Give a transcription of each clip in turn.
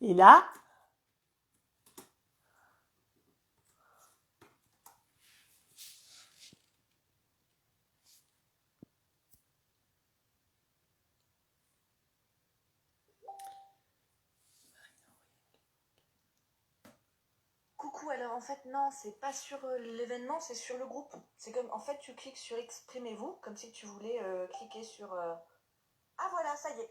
Et là, Coucou, alors en fait non, c'est pas sur l'événement, c'est sur le groupe. C'est comme, en fait tu cliques sur exprimez-vous, comme si tu voulais cliquer sur... Ah voilà, ça y est.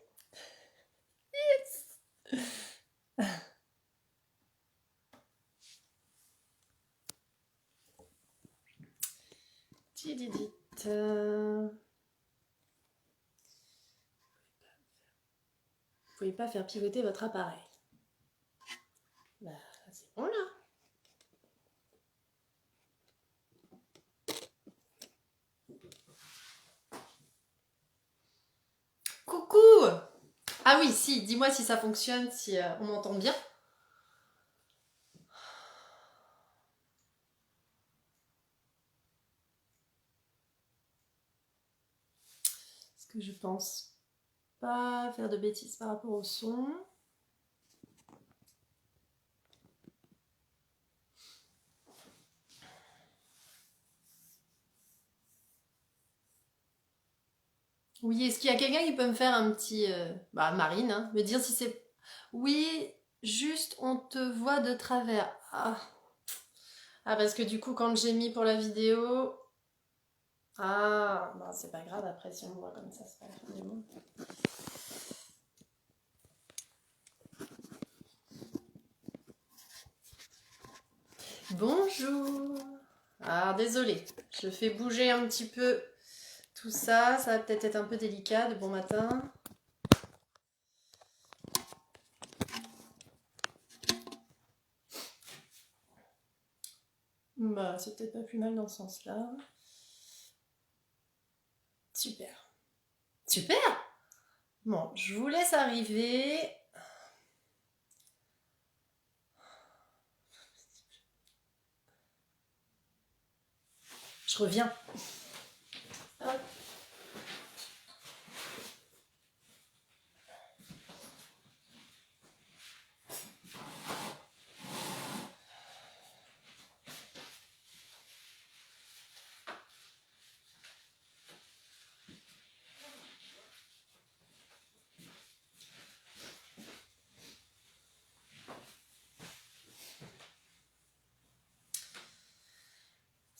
tididit. Vous pouvez pas faire pivoter votre appareil. Bah, c'est bon là. Coucou! Ah oui, si, dis-moi si ça fonctionne, si on m'entend bien. Parce que je pense pas faire de bêtises par rapport au son. Oui, est-ce qu'il y a quelqu'un qui peut me faire un petit... Bah, Marine, hein, me dire si c'est... Oui, juste on te voit de travers. Ah. Ah, parce que du coup, quand j'ai mis pour la vidéo... Ah, bah, c'est pas grave, après, si on me voit comme ça, c'est pas la fin du monde. Bonjour. Ah, désolée, je fais bouger un petit peu tout ça. Ça va peut-être être un peu délicat de bon matin. Bah, c'est peut-être pas plus mal dans ce sens-là. Super. Super! Bon, je vous laisse arriver. Je reviens. Hop.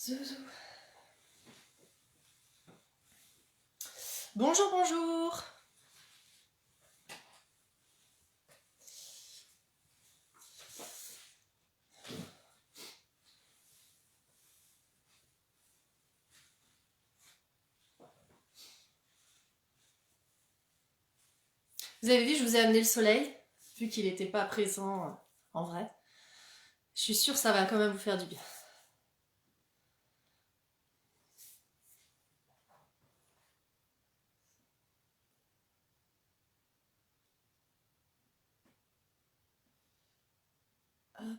Zouzou. Bonjour, bonjour. Vous avez vu, je vous ai amené le soleil, vu qu'il n'était pas présent en vrai. Je suis sûre que ça va quand même vous faire du bien. Hop.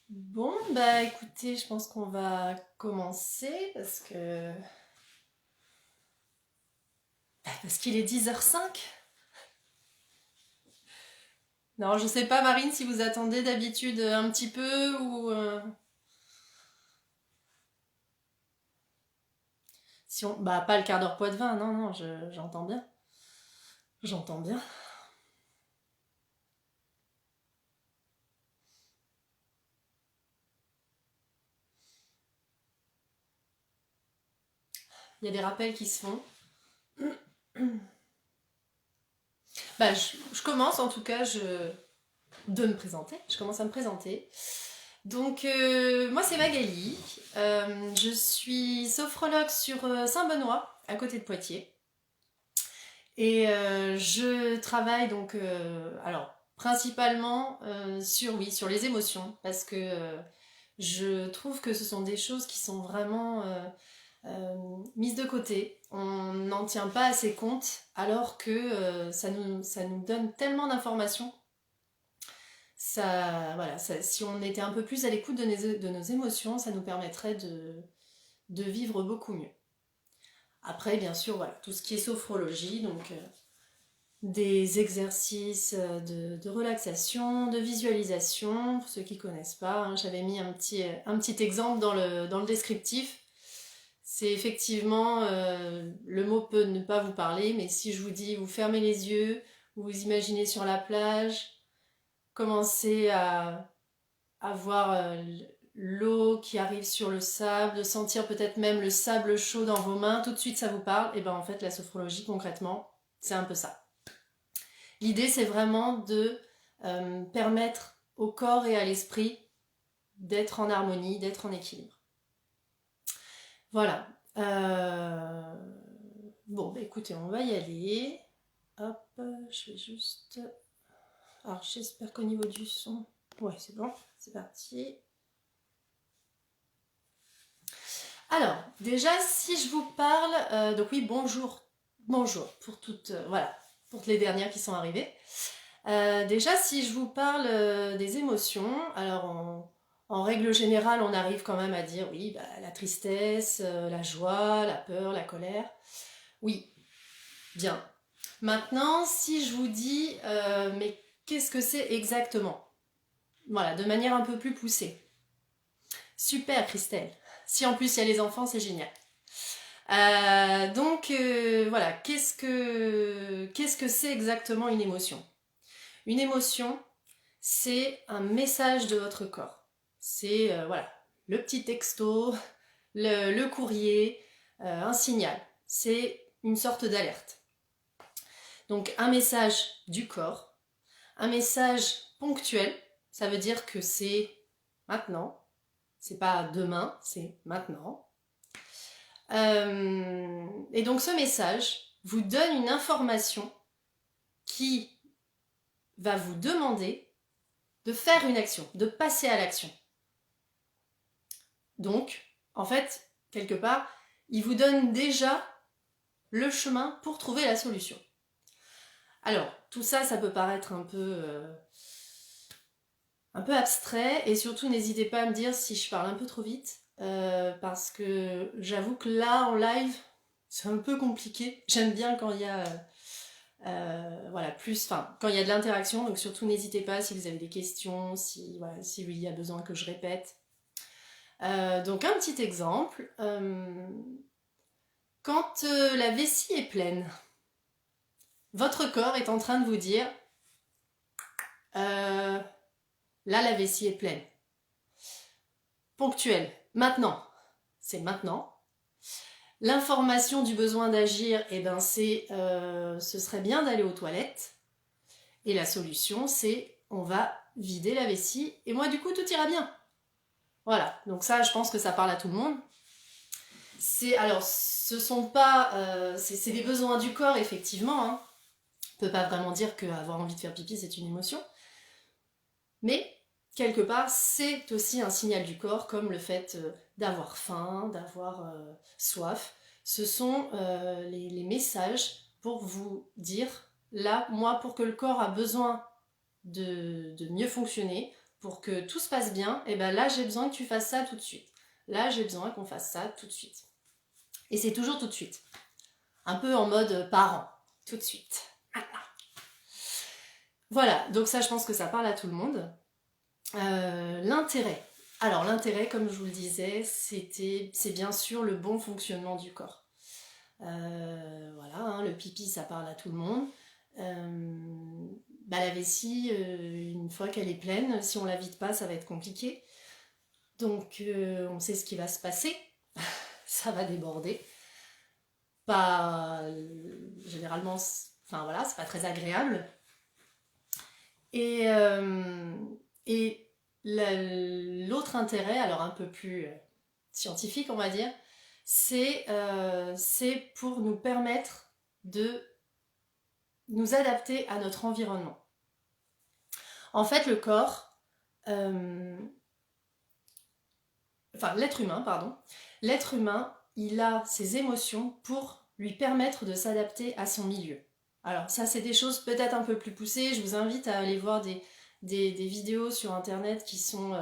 Bon, bah écoutez, je pense qu'on va commencer parce qu'il est 10h05. Non, je sais pas, Marine, si vous attendez d'habitude un petit peu ou... Si on... Bah, pas le quart d'heure Poids-de-Vin, non, non, j'entends bien. J'entends bien. Il y a des rappels qui se font. Bah, je commence en tout cas de me présenter. Je commence à me présenter. Donc, moi c'est Magali. Je suis sophrologue sur Saint-Benoît, à côté de Poitiers. Et je travaille donc, alors Principalement sur les émotions, parce que je trouve que ce sont des choses qui sont vraiment mises de côté. On n'en tient pas assez compte, alors que ça nous donne tellement d'informations. Si on était un peu plus à l'écoute de nos émotions, ça nous permettrait de vivre beaucoup mieux. Après, bien sûr, voilà, tout ce qui est sophrologie, donc des exercices de relaxation, de visualisation, pour ceux qui ne connaissent pas, hein, j'avais mis un petit exemple dans le descriptif. C'est effectivement, le mot peut ne pas vous parler, mais si je vous dis, vous fermez les yeux, vous vous imaginez sur la plage, commencez à voir l'eau qui arrive sur le sable, de sentir peut-être même le sable chaud dans vos mains, tout de suite ça vous parle, et bien en fait la sophrologie concrètement, c'est un peu ça. L'idée c'est vraiment de permettre au corps et à l'esprit d'être en harmonie, d'être en équilibre. Voilà. Bon, bah écoutez, on va y aller. Hop, je vais juste... Alors, j'espère qu'au niveau du son... Ouais, c'est bon, c'est parti. Alors, déjà, si je vous parle... donc oui, bonjour pour toutes... voilà, pour les dernières qui sont arrivées. Déjà, si je vous parle des émotions, alors en règle générale, on arrive quand même à dire, oui, bah, la tristesse, la joie, la peur, la colère. Oui, bien. Maintenant, si je vous dis, mais qu'est-ce que c'est exactement? Voilà, de manière un peu plus poussée. Super, Christelle. Si en plus il y a les enfants, c'est génial. Donc, voilà, qu'est-ce que c'est exactement une émotion? Une émotion, c'est un message de votre corps. C'est, voilà, le petit texto, le courrier, un signal. C'est une sorte d'alerte. Donc un message du corps, un message ponctuel, ça veut dire que c'est maintenant, c'est pas demain, c'est maintenant. Et donc ce message vous donne une information qui va vous demander de faire une action, de passer à l'action. Donc, en fait, quelque part, il vous donne déjà le chemin pour trouver la solution. Alors, tout ça, ça peut paraître un peu abstrait, et surtout n'hésitez pas à me dire si je parle un peu trop vite, parce que j'avoue que là, en live, c'est un peu compliqué. J'aime bien quand il y a quand il y a de l'interaction, donc surtout n'hésitez pas si vous avez des questions, si il y a besoin que je répète. Donc un petit exemple, quand la vessie est pleine, votre corps est en train de vous dire là la vessie est pleine. Ponctuel, maintenant, c'est maintenant. L'information du besoin d'agir, c'est ce serait bien d'aller aux toilettes. Et la solution, c'est on va vider la vessie et moi du coup tout ira bien. Voilà, donc ça je pense que ça parle à tout le monde. Ce sont pas... c'est des besoins du corps effectivement. Hein. On ne peut pas vraiment dire qu'avoir envie de faire pipi c'est une émotion. Mais quelque part c'est aussi un signal du corps comme le fait d'avoir faim, d'avoir soif. Ce sont les messages pour vous dire, là, moi, pour que le corps a besoin de mieux fonctionner, pour que tout se passe bien, et ben là, j'ai besoin que tu fasses ça tout de suite. Là, j'ai besoin qu'on fasse ça tout de suite. Et c'est toujours tout de suite. Un peu en mode parent, tout de suite. Voilà, donc ça, je pense que ça parle à tout le monde. L'intérêt. Alors l'intérêt, comme je vous le disais, c'est bien sûr le bon fonctionnement du corps. Voilà, hein, le pipi, ça parle à tout le monde. La vessie, une fois qu'elle est pleine, si on la vide pas, ça va être compliqué. Donc on sait ce qui va se passer. Ça va déborder. Pas généralement, enfin voilà, c'est pas très agréable. Et l'autre intérêt, alors un peu plus scientifique on va dire, c'est pour nous permettre de nous adapter à notre environnement. En fait, le corps, l'être humain, pardon, l'être humain, il a ses émotions pour lui permettre de s'adapter à son milieu. Alors ça, c'est des choses peut-être un peu plus poussées. Je vous invite à aller voir des vidéos sur Internet qui sont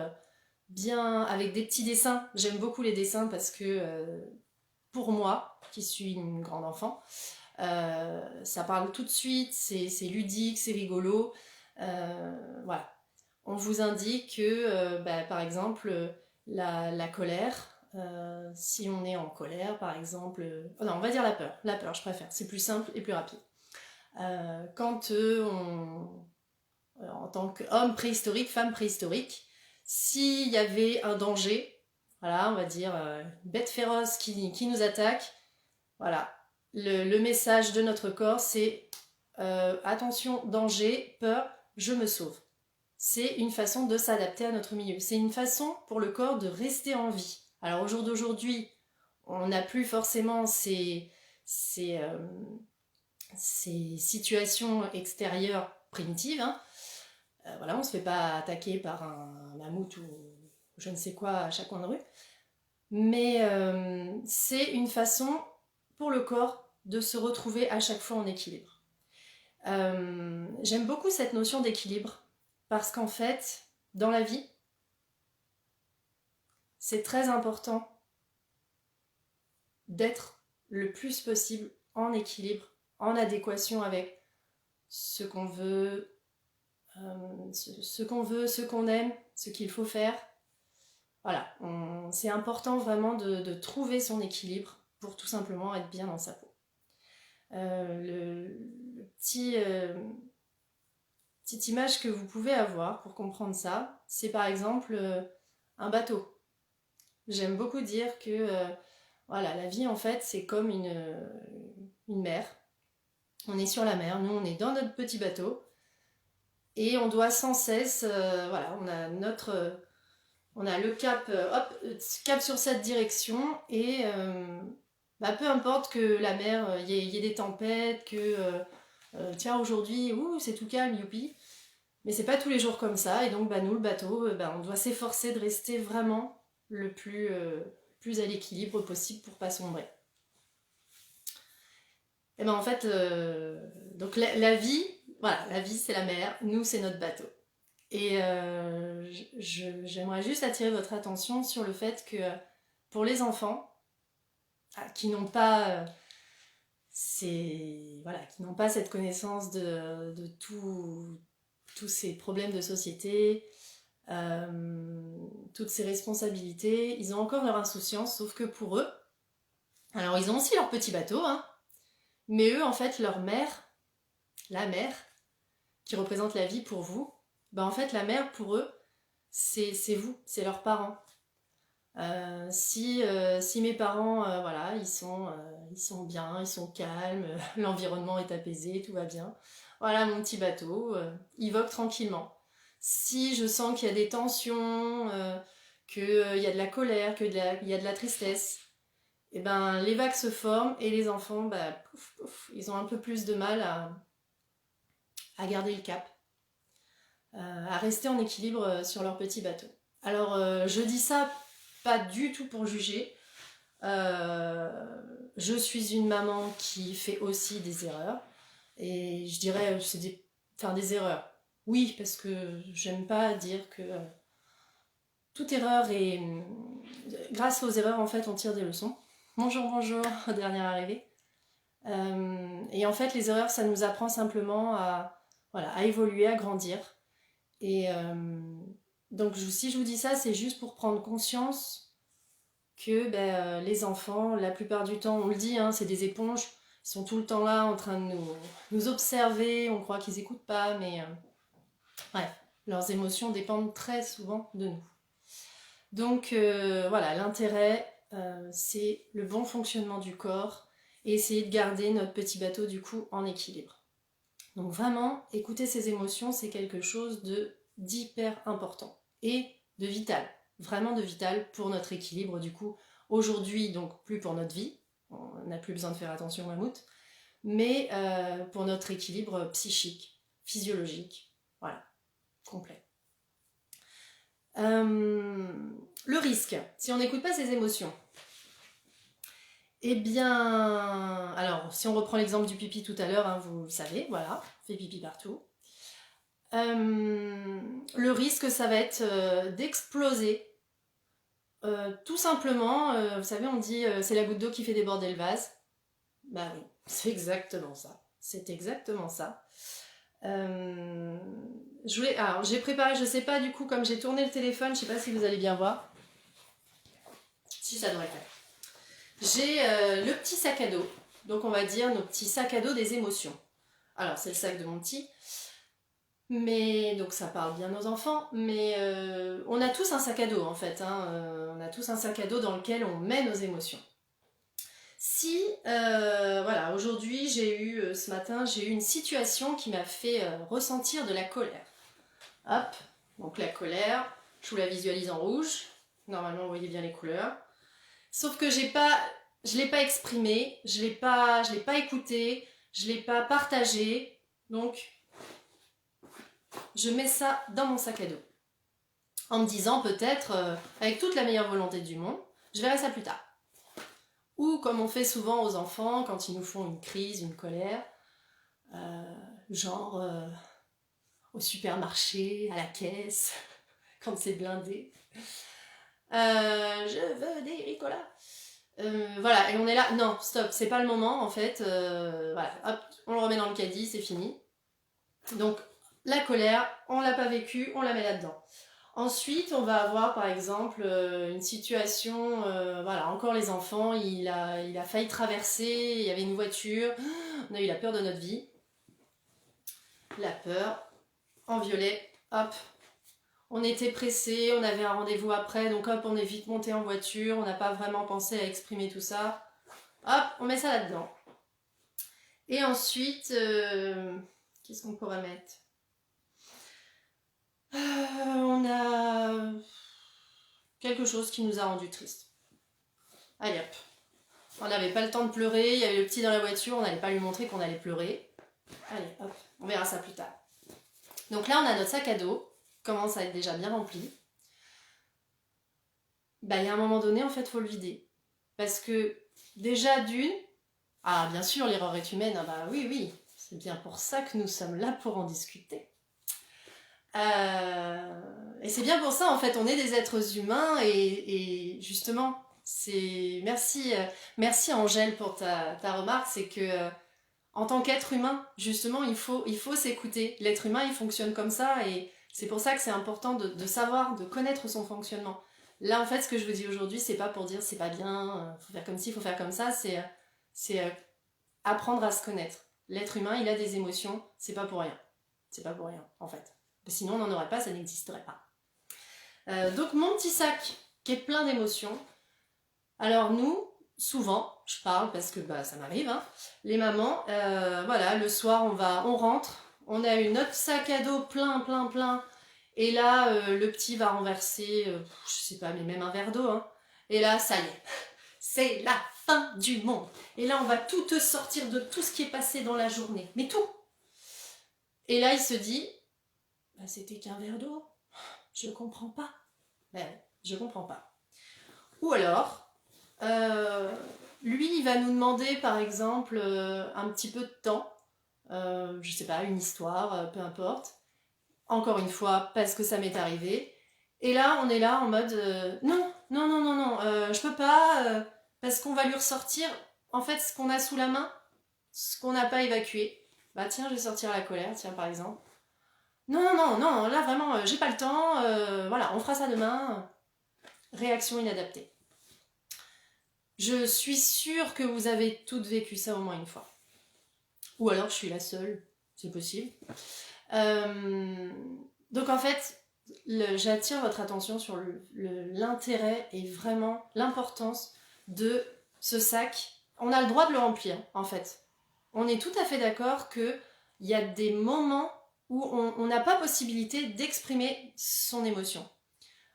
bien avec des petits dessins. J'aime beaucoup les dessins parce que pour moi, qui suis une grande enfant, ça parle tout de suite, c'est ludique, c'est rigolo. Voilà. On vous indique que, par exemple, la colère, si on est en colère, par exemple... non, on va dire la peur, je préfère, c'est plus simple et plus rapide. Quand en tant qu'homme préhistorique, femme préhistorique, s'il y avait un danger, voilà, on va dire une bête féroce qui nous attaque, voilà, le message de notre corps, c'est attention, danger, peur, je me sauve. C'est une façon de s'adapter à notre milieu. C'est une façon pour le corps de rester en vie. Alors au jour d'aujourd'hui, on n'a plus forcément ces situations extérieures primitives. Hein. Voilà, on ne se fait pas attaquer par un mammouth ou je ne sais quoi à chaque coin de rue. Mais c'est une façon pour le corps de se retrouver à chaque fois en équilibre. J'aime beaucoup cette notion d'équilibre parce qu'en fait, dans la vie, c'est très important d'être le plus possible en équilibre, en adéquation avec ce qu'on veut, ce qu'on aime, ce qu'il faut faire. Voilà, c'est important vraiment de trouver son équilibre pour tout simplement être bien dans sa peau. Le petite image que vous pouvez avoir pour comprendre ça, c'est par exemple un bateau. J'aime beaucoup dire que voilà, la vie en fait c'est comme une mer. On est sur la mer, nous on est dans notre petit bateau et on doit sans cesse, voilà, on a le cap, cap sur cette direction et peu importe que la mer, il y ait des tempêtes, que tiens aujourd'hui, c'est tout calme, youpi. Mais c'est pas tous les jours comme ça et donc nous le bateau, on doit s'efforcer de rester vraiment le plus à l'équilibre possible pour pas sombrer. Et en fait, donc la vie, voilà, la vie c'est la mer, nous c'est notre bateau. Et j'aimerais juste attirer votre attention sur le fait que pour les enfants qui n'ont pas qui n'ont pas cette connaissance de tous ces problèmes de société, toutes ces responsabilités, ils ont encore leur insouciance, sauf que pour eux, alors ils ont aussi leur petit bateau, hein, mais eux en fait leur mère, la mère, qui représente la vie pour vous, en fait la mère pour eux, c'est vous, c'est leurs parents. Si mes parents, voilà, ils sont bien, ils sont calmes, l'environnement est apaisé, tout va bien, voilà mon petit bateau, il vogue tranquillement. Si je sens qu'il y a des tensions, qu'il y a de la colère, qu'il y a de la tristesse, et les vagues se forment et les enfants, pouf, pouf, ils ont un peu plus de mal à garder le cap, à rester en équilibre sur leur petit bateau. Alors je dis ça pas du tout pour juger. Je suis une maman qui fait aussi des erreurs. Et je dirais, c'est des erreurs. Oui, parce que j'aime pas dire que toute erreur est... Grâce aux erreurs, en fait, on tire des leçons. Bonjour, bonjour, dernière arrivée. Et en fait, les erreurs, ça nous apprend simplement à évoluer, à grandir. Et donc, si je vous dis ça, c'est juste pour prendre conscience que les enfants, la plupart du temps, on le dit, hein, c'est des éponges, ils sont tout le temps là en train de nous observer, on croit qu'ils n'écoutent pas, mais leurs émotions dépendent très souvent de nous. Donc voilà, l'intérêt, c'est le bon fonctionnement du corps et essayer de garder notre petit bateau du coup en équilibre. Donc vraiment, écouter ses émotions, c'est quelque chose d'hyper important et de vital, vraiment de vital pour notre équilibre du coup. Aujourd'hui, donc plus pour notre vie, on n'a plus besoin de faire attention au mammouth, mais pour notre équilibre psychique, physiologique, voilà, complet. Le risque, si on n'écoute pas ses émotions, eh bien, alors si on reprend l'exemple du pipi tout à l'heure, hein, vous le savez, voilà, on fait pipi partout. Le risque, ça va être d'exploser. Tout simplement, vous savez, on dit c'est la goutte d'eau qui fait déborder le vase. Bah oui, c'est exactement ça. C'est exactement ça. Alors, j'ai préparé, je sais pas du coup, comme j'ai tourné le téléphone, je sais pas si vous allez bien voir. Si, ça devrait faire. J'ai le petit sac à dos. Donc on va dire nos petits sacs à dos des émotions. Alors c'est le sac de mon petit. Mais donc ça parle bien aux enfants. Mais on a tous un sac à dos en fait. Hein, on a tous un sac à dos dans lequel on met nos émotions. Si, voilà, aujourd'hui ce matin, j'ai eu une situation qui m'a fait ressentir de la colère. Hop, donc la colère, je vous la visualise en rouge. Normalement, vous voyez bien les couleurs. Sauf que je l'ai pas exprimé, je l'ai pas écouté, je l'ai pas partagé. Donc, je mets ça dans mon sac à dos. En me disant peut-être, avec toute la meilleure volonté du monde, je verrai ça plus tard. Ou comme on fait souvent aux enfants quand ils nous font une crise, une colère, genre au supermarché, à la caisse, quand c'est blindé. Je veux des Ricola. Voilà, et on est là, non, stop, c'est pas le moment en fait. Voilà, hop, on le remet dans le caddie, c'est fini. Donc la colère, on l'a pas vécue, on la met là-dedans. Ensuite, on va avoir par exemple une situation, voilà, encore les enfants, il a failli traverser, il y avait une voiture, on a eu la peur de notre vie. La peur, en violet, hop, on était pressés, on avait un rendez-vous après, donc hop, on est vite monté en voiture, on n'a pas vraiment pensé à exprimer tout ça. Hop, on met ça là-dedans. Et ensuite, qu'est-ce qu'on pourrait mettre ? On a quelque chose qui nous a rendu triste. Allez hop. On n'avait pas le temps de pleurer, il y avait le petit dans la voiture, on n'allait pas lui montrer qu'on allait pleurer. Allez hop, on verra ça plus tard. Donc là on a notre sac à dos, commence à être déjà bien rempli. Bah il y a un moment donné en fait il faut le vider. Parce que déjà d'une, ah bien sûr l'erreur est humaine, ah bah oui, c'est bien pour ça que nous sommes là pour en discuter. Et c'est bien pour ça en fait, on est des êtres humains et justement, merci Angèle pour ta remarque, c'est que en tant qu'être humain, justement, il faut s'écouter. L'être humain, il fonctionne comme ça et c'est pour ça que c'est important de savoir, de connaître son fonctionnement. Là, en fait, ce que je vous dis aujourd'hui, c'est pas pour dire c'est pas bien, faut faire comme ci, faut faire comme ça, c'est apprendre à se connaître. L'être humain, il a des émotions, c'est pas pour rien. C'est pas pour rien, en fait. Sinon, on n'en aurait pas, ça n'existerait pas. Donc, mon petit sac qui est plein d'émotions. Alors, nous, souvent, je parle parce que bah, ça m'arrive, hein, les mamans, voilà, le soir, on rentre, on a eu notre sac à dos plein, et là, le petit va renverser, je sais pas, mais même un verre d'eau, hein, et là, ça y est, c'est la fin du monde. Et là, on va tout te sortir de tout ce qui est passé dans la journée, mais tout. Et là, il se dit, bah, c'était qu'un verre d'eau, je comprends pas. Ben, je comprends pas. Ou alors, lui, il va nous demander, par exemple, un petit peu de temps, je sais pas, une histoire, peu importe. Encore une fois, parce que ça m'est arrivé. Et là, on est là en mode, non, je peux pas, parce qu'on va lui ressortir, en fait, ce qu'on a sous la main, ce qu'on n'a pas évacué. Bah tiens, je vais sortir la colère, tiens, par exemple. Non, là, vraiment, j'ai pas le temps, voilà, on fera ça demain. Réaction inadaptée. Je suis sûre que vous avez toutes vécu ça au moins une fois. Ou alors je suis la seule, c'est possible. Donc en fait, j'attire votre attention sur l'intérêt et vraiment l'importance de ce sac. On a le droit de le remplir, en fait. On est tout à fait d'accord qu'il y a des moments où on n'a pas possibilité d'exprimer son émotion.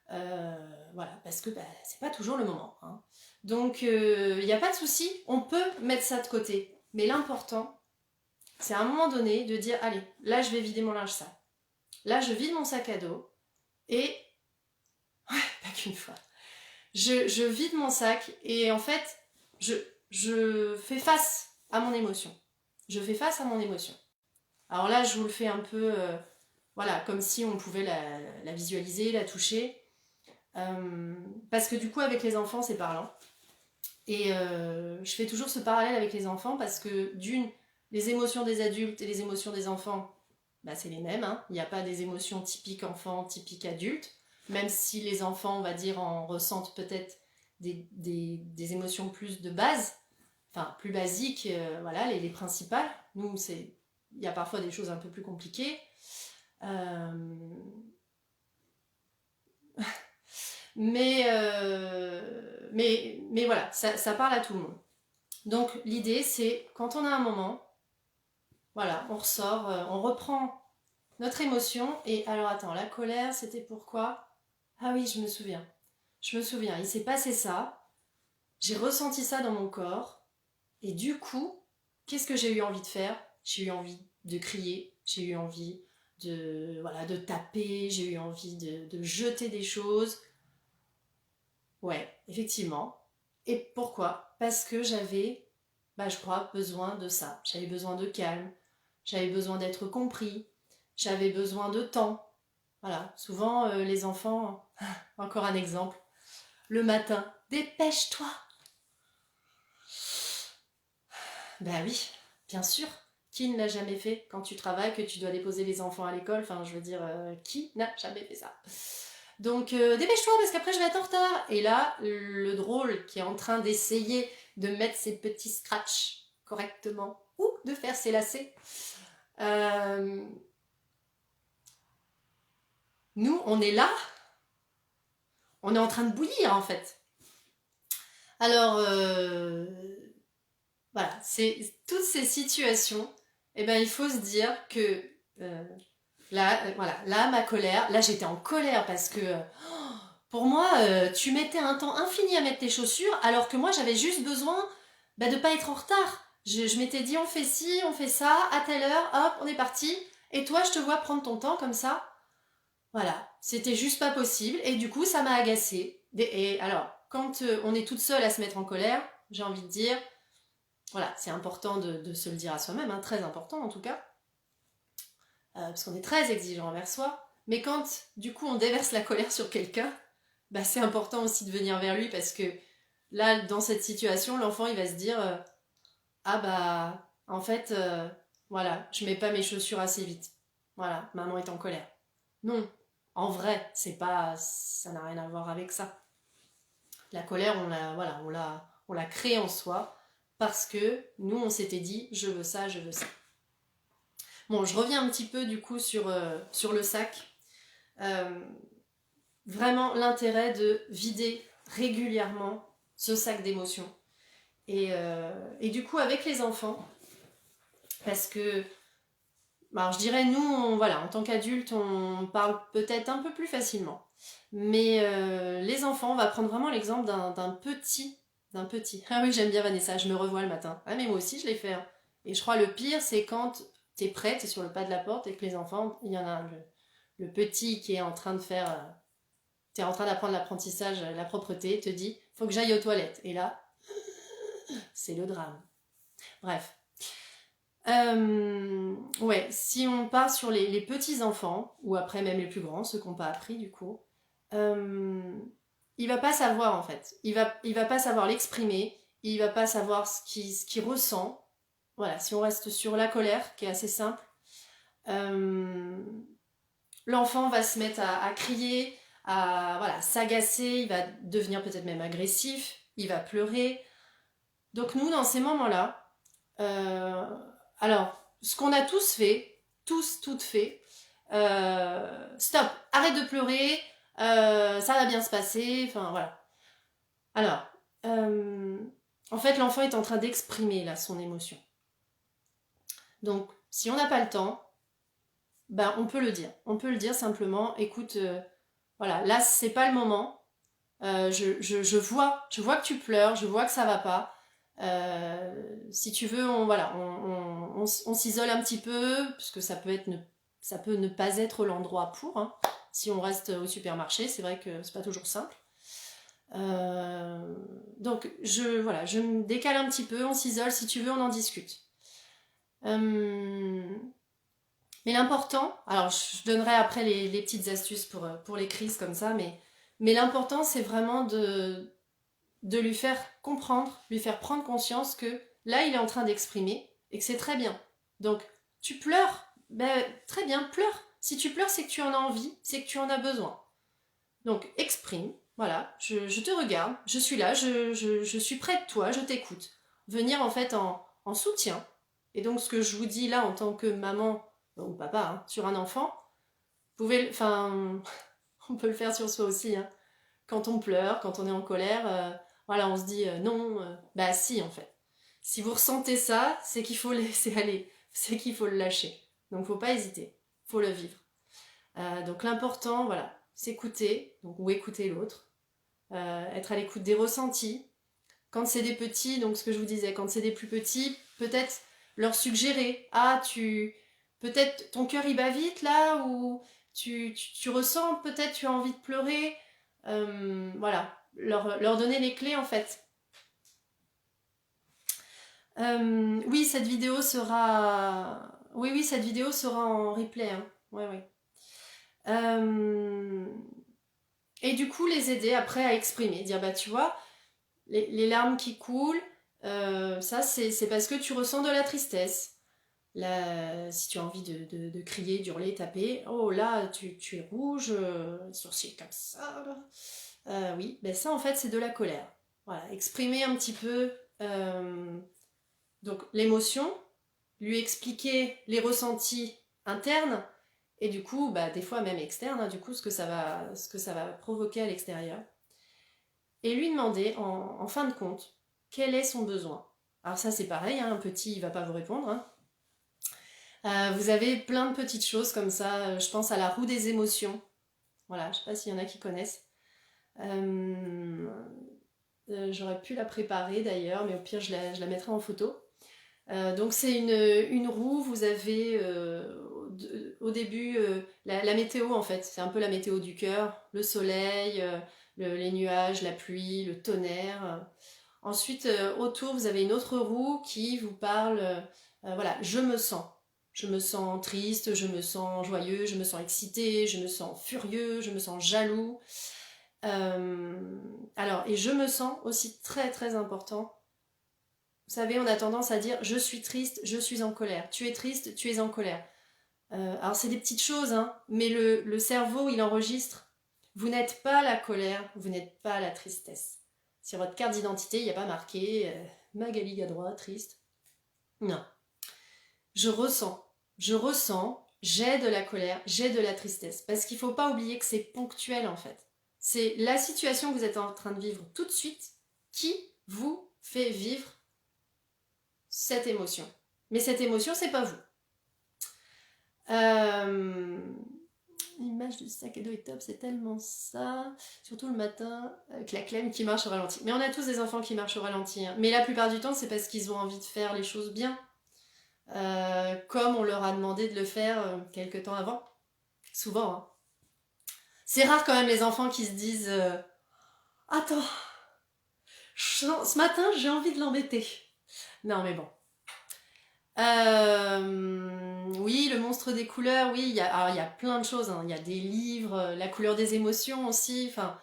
Voilà, parce que bah, c'est pas toujours le moment. Hein. Donc, il n'y a pas de souci, on peut mettre ça de côté. Mais l'important, c'est à un moment donné de dire, allez, là je vais vider mon linge sale. Là, je vide mon sac à dos et... Ouais, pas qu'une fois. Je vide mon sac et en fait, je fais face à mon émotion. Je fais face à mon émotion. Alors là, je vous le fais un peu, voilà, comme si on pouvait la visualiser, la toucher. Parce que du coup, avec les enfants, c'est parlant. Et je fais toujours ce parallèle avec les enfants parce que d'une, les émotions des adultes et les émotions des enfants, bah, c'est les mêmes. Hein. Il n'y a pas des émotions typiques enfants, typiques adultes. Même si les enfants, on va dire, en ressentent peut-être des émotions plus de base, enfin plus basiques, voilà, les principales. Nous, il y a parfois des choses un peu plus compliquées. Mais voilà, ça parle à tout le monde. Donc l'idée, c'est quand on a un moment, voilà, on ressort, on reprend notre émotion. Et alors attends, la colère, c'était pourquoi? Ah oui, je me souviens. Il s'est passé ça. J'ai ressenti ça dans mon corps. Et du coup, qu'est-ce que j'ai eu envie de faire? J'ai eu envie de crier. J'ai eu envie de taper. J'ai eu envie de jeter des choses. Ouais, effectivement. Et pourquoi? Parce que j'avais, je crois, besoin de ça. J'avais besoin de calme. J'avais besoin d'être compris. J'avais besoin de temps. Voilà, souvent les enfants, encore un exemple, le matin, dépêche-toi. Ben oui, bien sûr. Qui ne l'a jamais fait quand tu travailles, que tu dois déposer les enfants à l'école? Enfin, je veux dire, qui n'a jamais fait ça? Donc, dépêche-toi parce qu'après je vais être en retard. Et là, le drôle qui est en train d'essayer de mettre ses petits scratchs correctement ou de faire ses lacets. Nous, on est là. On est en train de bouillir en fait. Alors, voilà, c'est toutes ces situations, eh ben, il faut se dire que là, voilà, là, ma colère, là, j'étais en colère parce que pour moi, tu mettais un temps infini à mettre tes chaussures, alors que moi, j'avais juste besoin de ne pas être en retard. Je m'étais dit, on fait ci, on fait ça, à telle heure, hop, on est parti. Et toi, je te vois prendre ton temps comme ça. Voilà, c'était juste pas possible. Et du coup, ça m'a agacée. Et alors, quand on est toute seule à se mettre en colère, j'ai envie de dire, voilà, c'est important de se le dire à soi-même, hein, très important en tout cas, parce qu'on est très exigeant envers soi. Mais quand, du coup, on déverse la colère sur quelqu'un, c'est important aussi de venir vers lui parce que là, dans cette situation, l'enfant, il va se dire ah en fait, voilà, je mets pas mes chaussures assez vite. Voilà, maman est en colère. Non, en vrai, c'est pas, ça n'a rien à voir avec ça. La colère, on l'a créée en soi parce que nous, on s'était dit je veux ça, je veux ça. Bon, je reviens un petit peu du coup sur le sac. Vraiment l'intérêt de vider régulièrement ce sac d'émotions. Et du coup, avec les enfants, parce que, je dirais, nous, en tant qu'adultes, on parle peut-être un peu plus facilement. Mais les enfants, on va prendre vraiment l'exemple d'un petit. Ah oui, j'aime bien Vanessa, je me revois le matin. Ah, mais moi aussi, je l'ai fait. Hein. Et je crois le pire, c'est quand t'es prêt, t'es sur le pas de la porte et que les enfants, il y en a le petit qui est en train de faire. T'es en train d'apprendre l'apprentissage, la propreté, te dit, faut que j'aille aux toilettes. Et là, c'est le drame. Bref. Ouais, si on part sur les petits enfants, ou après même les plus grands, ceux qui n'ont pas appris du coup, il va pas savoir en fait. Il va pas savoir l'exprimer, il va pas savoir ce qu'il ressent. Voilà, si on reste sur la colère, qui est assez simple, l'enfant va se mettre à crier, à s'agacer, il va devenir peut-être même agressif, il va pleurer. Donc nous, dans ces moments-là, alors, ce qu'on a tous fait, toutes fait, stop, arrête de pleurer, ça va bien se passer, enfin voilà. Alors, en fait, l'enfant est en train d'exprimer là son émotion. Donc, si on n'a pas le temps, on peut le dire. On peut le dire simplement, écoute, voilà, là c'est pas le moment. Je vois que tu pleures, je vois que ça va pas. Si tu veux, on s'isole un petit peu, parce que ça peut être ça peut ne pas être l'endroit pour, hein. Si on reste au supermarché, c'est vrai que c'est pas toujours simple. Donc je me décale un petit peu, on s'isole, si tu veux on en discute. Mais l'important, alors je donnerai après les petites astuces pour les crises comme ça, mais l'important c'est vraiment de lui faire comprendre, lui faire prendre conscience que là il est en train d'exprimer et que c'est très bien. Donc tu pleures, ben, très bien, pleure. Si tu pleures c'est que tu en as envie, c'est que tu en as besoin. Donc exprime, voilà, je te regarde, je suis là, je suis près de toi, je t'écoute. Venir en fait en soutien. Et donc ce que je vous dis là en tant que maman ou papa hein, sur un enfant, enfin, on peut le faire sur soi aussi. Hein. Quand on pleure, quand on est en colère, voilà, on se dit non, bah si en fait. Si vous ressentez ça, c'est qu'il faut laisser aller, c'est qu'il faut le lâcher. Donc faut pas hésiter, faut le vivre. Donc l'important, voilà, s'écouter, donc ou écouter l'autre, être à l'écoute des ressentis. Quand c'est des petits, donc ce que je vous disais, quand c'est des plus petits, peut-être leur suggérer, peut-être ton cœur il bat vite là, ou tu ressens, peut-être tu as envie de pleurer, voilà, leur donner les clés en fait. Oui, cette vidéo sera en replay. Hein. Ouais, ouais. Et du coup, les aider après à exprimer. Dire, bah tu vois, les larmes qui coulent, ça c'est parce que tu ressens de la tristesse. Là, si tu as envie de crier, d'hurler, taper, oh là, tu es rouge, sourcils comme ça. Oui, ben ça en fait c'est de la colère. Voilà, exprimer un petit peu donc l'émotion, lui expliquer les ressentis internes et du coup, bah, des fois même externes, hein, du coup ce que ça va provoquer à l'extérieur. Et lui demander en fin de compte quel est son besoin. Alors ça c'est pareil, hein, un petit il va pas vous répondre. Hein. Vous avez plein de petites choses comme ça, je pense à la roue des émotions. Voilà, je sais pas s'il y en a qui connaissent. J'aurais pu la préparer d'ailleurs, mais au pire je la mettrai en photo. Donc c'est une roue, vous avez au début la météo en fait, c'est un peu la météo du cœur, le soleil, les nuages, la pluie, le tonnerre. Ensuite autour vous avez une autre roue qui vous parle, voilà, je me sens. Je me sens triste, je me sens joyeux, je me sens excité, je me sens furieux, je me sens jaloux. Alors, et je me sens aussi très très important. Vous savez, on a tendance à dire je suis triste, je suis en colère. Tu es triste, tu es en colère. Alors c'est des petites choses, hein, mais le cerveau, il enregistre. Vous n'êtes pas la colère, vous n'êtes pas la tristesse. Sur votre carte d'identité, il n'y a pas marqué Magali Gadroit, triste. Non. Je ressens, j'ai de la colère, j'ai de la tristesse. Parce qu'il ne faut pas oublier que c'est ponctuel en fait. C'est la situation que vous êtes en train de vivre tout de suite qui vous fait vivre cette émotion. Mais cette émotion, c'est pas vous. L'image du sac à dos est top, c'est tellement ça. Surtout le matin, avec la clem qui marche au ralenti. Mais on a tous des enfants qui marchent au ralenti. Hein. Mais la plupart du temps, c'est parce qu'ils ont envie de faire les choses bien. Comme on leur a demandé de le faire quelque temps avant. Souvent. Hein. C'est rare quand même les enfants qui se disent attends, ce matin j'ai envie de l'embêter. Non mais bon. Oui, le monstre des couleurs, oui, il y a plein de choses. Hein. Il y a des livres, la couleur des émotions aussi. Enfin,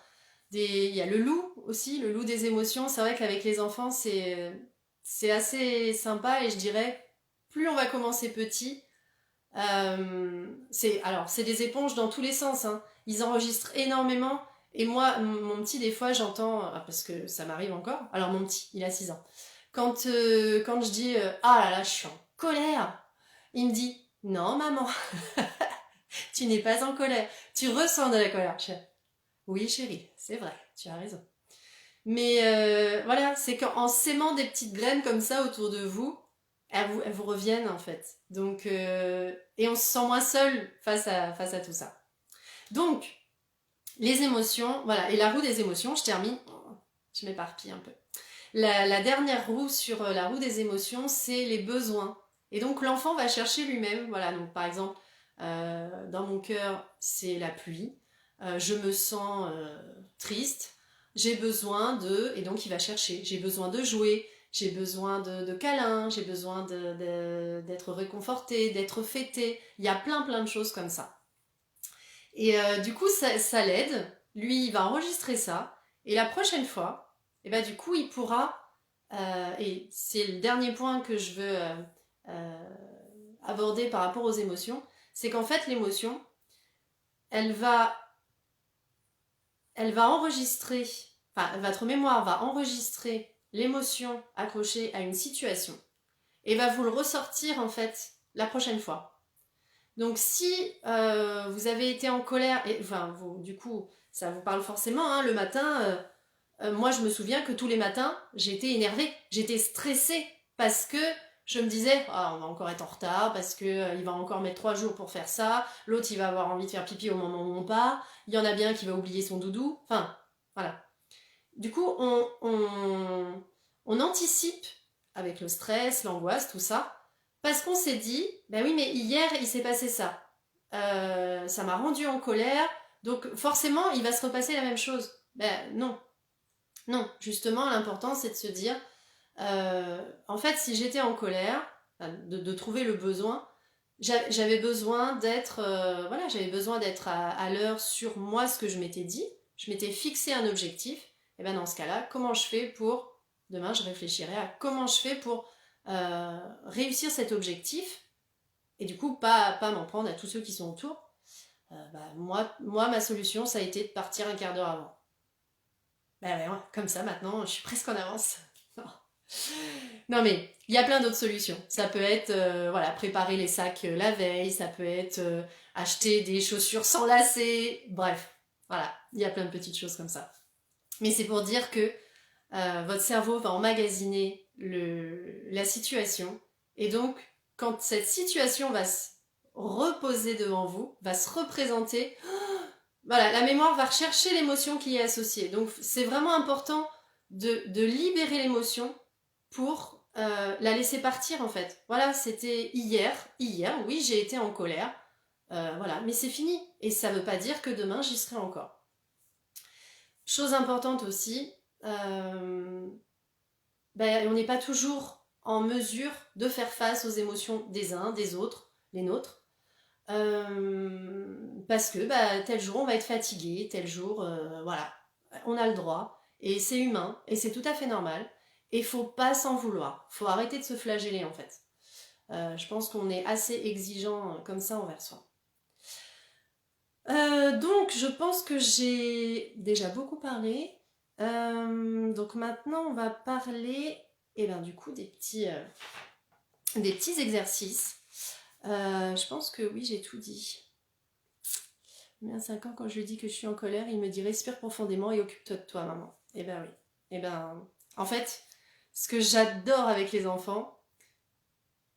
il y a le loup aussi, le loup des émotions. C'est vrai qu'avec les enfants, c'est assez sympa et je dirais, plus on va commencer petit, c'est des éponges dans tous les sens. Hein. Ils enregistrent énormément. Et moi, mon petit, des fois, j'entends, parce que ça m'arrive encore. Alors mon petit, il a 6 ans. Quand je dis ah là là, je suis en colère, il me dit non maman, tu n'es pas en colère, tu ressens de la colère. Oui chérie, c'est vrai, tu as raison. Mais voilà, c'est qu'en sémant des petites graines comme ça autour de vous, elles vous reviennent en fait. Donc et on se sent moins seul face à tout ça. Donc les émotions, voilà, et la roue des émotions, je termine, je m'éparpille un peu. La dernière roue sur la roue des émotions, c'est les besoins. Et donc l'enfant va chercher lui-même, voilà, donc par exemple, Dans mon cœur, c'est la pluie. Je me sens triste. J'ai besoin de... Et donc il va chercher. J'ai besoin de jouer. J'ai besoin de câlins. J'ai besoin d'être réconforté, d'être fêté. Il y a plein de choses comme ça. Et du coup, ça l'aide. Lui, il va enregistrer ça. Et la prochaine fois, et ben, du coup, il pourra... et c'est le dernier point que je veux aborder par rapport aux émotions, c'est qu'en fait, l'émotion, elle va enregistrer, enfin, votre mémoire va enregistrer l'émotion accrochée à une situation et va vous le ressortir, en fait, la prochaine fois. Donc, si vous avez été en colère, et enfin, du coup, ça vous parle forcément, hein, le matin, moi, je me souviens que tous les matins, j'étais énervée, j'étais stressée parce que je me disais, ah, on va encore être en retard parce que il va encore mettre 3 jours pour faire ça. L'autre, il va avoir envie de faire pipi au moment où on part. Il y en a bien qui va oublier son doudou. Enfin, voilà. Du coup, on anticipe avec le stress, l'angoisse, tout ça, parce qu'on s'est dit, ben oui, mais hier, il s'est passé ça. Ça m'a rendu en colère, donc forcément, il va se repasser la même chose. Ben non. Non, justement, l'important, c'est de se dire, en fait, si j'étais en colère, de trouver le besoin, j'avais besoin d'être voilà, j'avais besoin d'être à l'heure sur moi, ce que je m'étais dit. Je m'étais fixé un objectif. Et bien dans ce cas-là, comment je fais pour... Demain, je réfléchirai à comment je fais pour réussir cet objectif. Et du coup, pas m'en prendre à tous ceux qui sont autour. Moi, ma solution, ça a été de partir un quart d'heure avant. Ben ouais, comme ça, maintenant, je suis presque en avance. Non mais il y a plein d'autres solutions. Ça peut être voilà, préparer les sacs la veille, ça peut être acheter des chaussures sans lacets, bref, voilà, il y a plein de petites choses comme ça. Mais c'est pour dire que votre cerveau va emmagasiner la situation et donc quand cette situation va se reposer devant vous, va se représenter, voilà, la mémoire va rechercher l'émotion qui y est associée. Donc c'est vraiment important de libérer l'émotion pour la laisser partir en fait. Voilà, c'était hier, oui, j'ai été en colère, voilà, mais c'est fini. Et ça ne veut pas dire que demain j'y serai encore. Chose importante aussi, on n'est pas toujours en mesure de faire face aux émotions des uns, des autres, les nôtres. Parce que tel jour on va être fatigué, tel jour, voilà, on a le droit. Et c'est humain, et c'est tout à fait normal. Et il faut pas s'en vouloir. Faut arrêter de se flageller en fait. Je pense qu'on est assez exigeant comme ça envers soi. Donc je pense que j'ai déjà beaucoup parlé. Donc maintenant on va parler du coup des petits exercices. Je pense que oui, j'ai tout dit. Mais à 5 ans, quand je lui dis que je suis en colère, il me dit respire profondément et occupe-toi de toi, maman. Eh ben oui. Eh ben, en fait, ce que j'adore avec les enfants,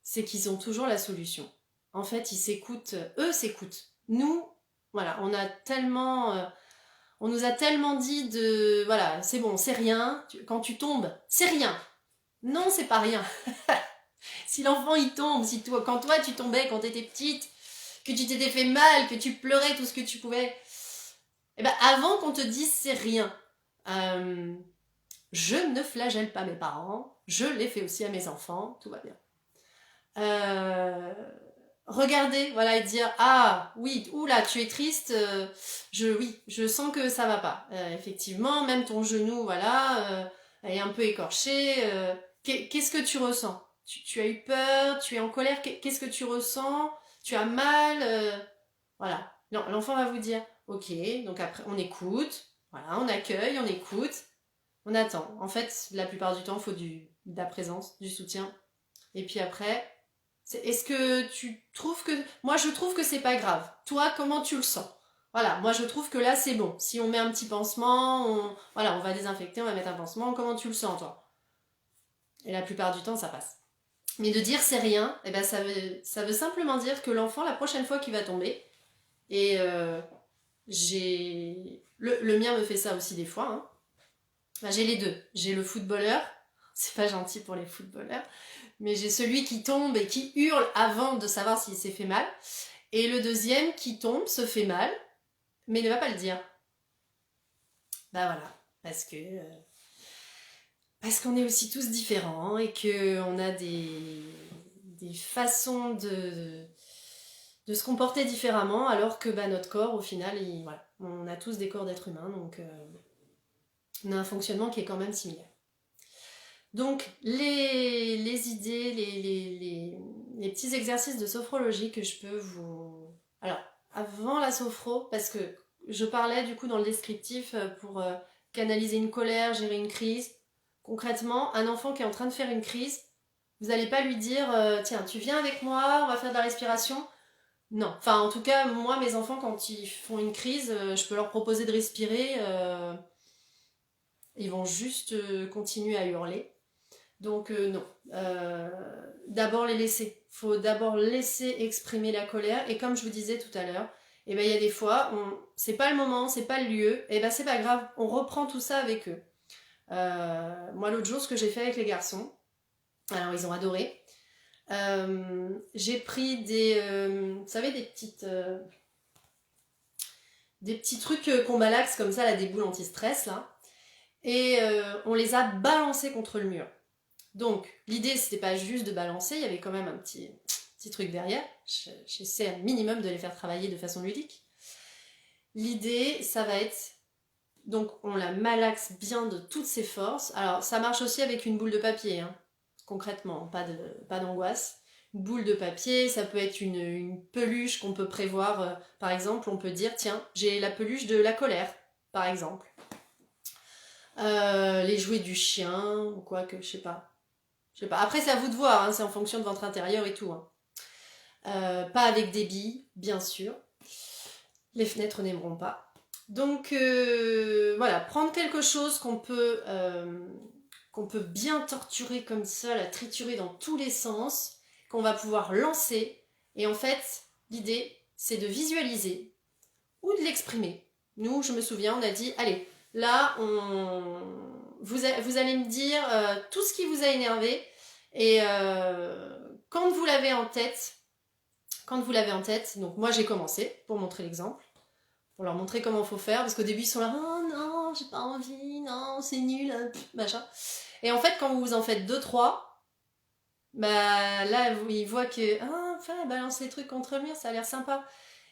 c'est qu'ils ont toujours la solution. En fait, ils s'écoutent, eux s'écoutent. Nous, voilà, on nous a tellement dit de, voilà, c'est bon, c'est rien. Quand tu tombes, c'est rien. Non, c'est pas rien. Si l'enfant il tombe, quand toi tu tombais quand t'étais petite, que tu t'étais fait mal, que tu pleurais tout ce que tu pouvais, eh ben avant qu'on te dise c'est rien. Je ne flagelle pas mes parents, je l'ai fait aussi à mes enfants, tout va bien. Regarder, voilà, et dire ah oui, oula, tu es triste, je sens que ça va pas. Effectivement, même ton genou, voilà, est un peu écorché. Qu'est-ce que tu ressens? Tu as eu peur, tu es en colère, qu'est-ce que tu ressens? Tu as mal, voilà. Non, l'enfant va vous dire ok, donc après on écoute, voilà, on accueille, on écoute, on attend. En fait, la plupart du temps, il faut de la présence, du soutien. Et puis après, est-ce que tu trouves que... Moi, je trouve que c'est pas grave. Toi, comment tu le sens? Voilà, moi, je trouve que là, c'est bon. Si on met un petit pansement, on va désinfecter, on va mettre un pansement. Comment tu le sens, toi? Et la plupart du temps, ça passe. Mais de dire c'est rien, eh ben, ça veut simplement dire que l'enfant, la prochaine fois qu'il va tomber, et le mien me fait ça aussi des fois, hein. J'ai les deux. J'ai le footballeur, c'est pas gentil pour les footballeurs, mais j'ai celui qui tombe et qui hurle avant de savoir s'il s'est fait mal. Et le deuxième qui tombe se fait mal, mais ne va pas le dire. Bah voilà, parce qu'on est aussi tous différents et qu'on a des façons de se comporter différemment, alors que bah, notre corps, au final, voilà, on a tous des corps d'êtres humains, donc on a un fonctionnement qui est quand même similaire. Donc, les idées, les petits exercices de sophrologie que je peux vous... Alors, avant la sophro, parce que je parlais du coup dans le descriptif pour canaliser une colère, gérer une crise. Concrètement, un enfant qui est en train de faire une crise, vous n'allez pas lui dire tiens, tu viens avec moi, on va faire de la respiration. Non. Enfin, en tout cas, moi, mes enfants, quand ils font une crise, je peux leur proposer de respirer. Ils vont juste continuer à hurler. Donc non. D'abord les laisser. Faut d'abord laisser exprimer la colère. Et comme je vous disais tout à l'heure, eh ben, il y a des fois, c'est pas le moment, c'est pas le lieu. Et ben c'est pas grave, on reprend tout ça avec eux. Moi l'autre jour, ce que j'ai fait avec les garçons, alors ils ont adoré. J'ai pris vous savez, des petits trucs qu'on malaxe comme ça, là, des boules anti-stress là. Et on les a balancés contre le mur. Donc, l'idée, c'était pas juste de balancer, il y avait quand même un petit truc derrière. J'essaie un minimum de les faire travailler de façon ludique. L'idée, ça va être... Donc, on la malaxe bien de toutes ses forces. Alors, ça marche aussi avec une boule de papier, hein, concrètement, pas d'angoisse. Une boule de papier, ça peut être une peluche qu'on peut prévoir. Par exemple, on peut dire, tiens, j'ai la peluche de la colère, par exemple. Les jouets du chien, ou quoi que, je sais pas. Après, c'est à vous de voir, hein, c'est en fonction de votre intérieur et tout. Hein. Pas avec des billes, bien sûr. Les fenêtres n'aimeront pas. Donc, voilà, prendre quelque chose qu'on peut bien torturer comme ça, la triturer dans tous les sens, qu'on va pouvoir lancer. Et en fait, l'idée, c'est de visualiser ou de l'exprimer. Nous, je me souviens, on a dit, allez, là, vous allez me dire tout ce qui vous a énervé. Et quand vous l'avez en tête, donc moi j'ai commencé pour montrer l'exemple, pour leur montrer comment il faut faire, parce qu'au début ils sont là, oh non, j'ai pas envie, non, c'est nul, machin. Et en fait, quand vous en faites 2-3, bah là ils voient que, enfin, balance les trucs contre le mur, ça a l'air sympa.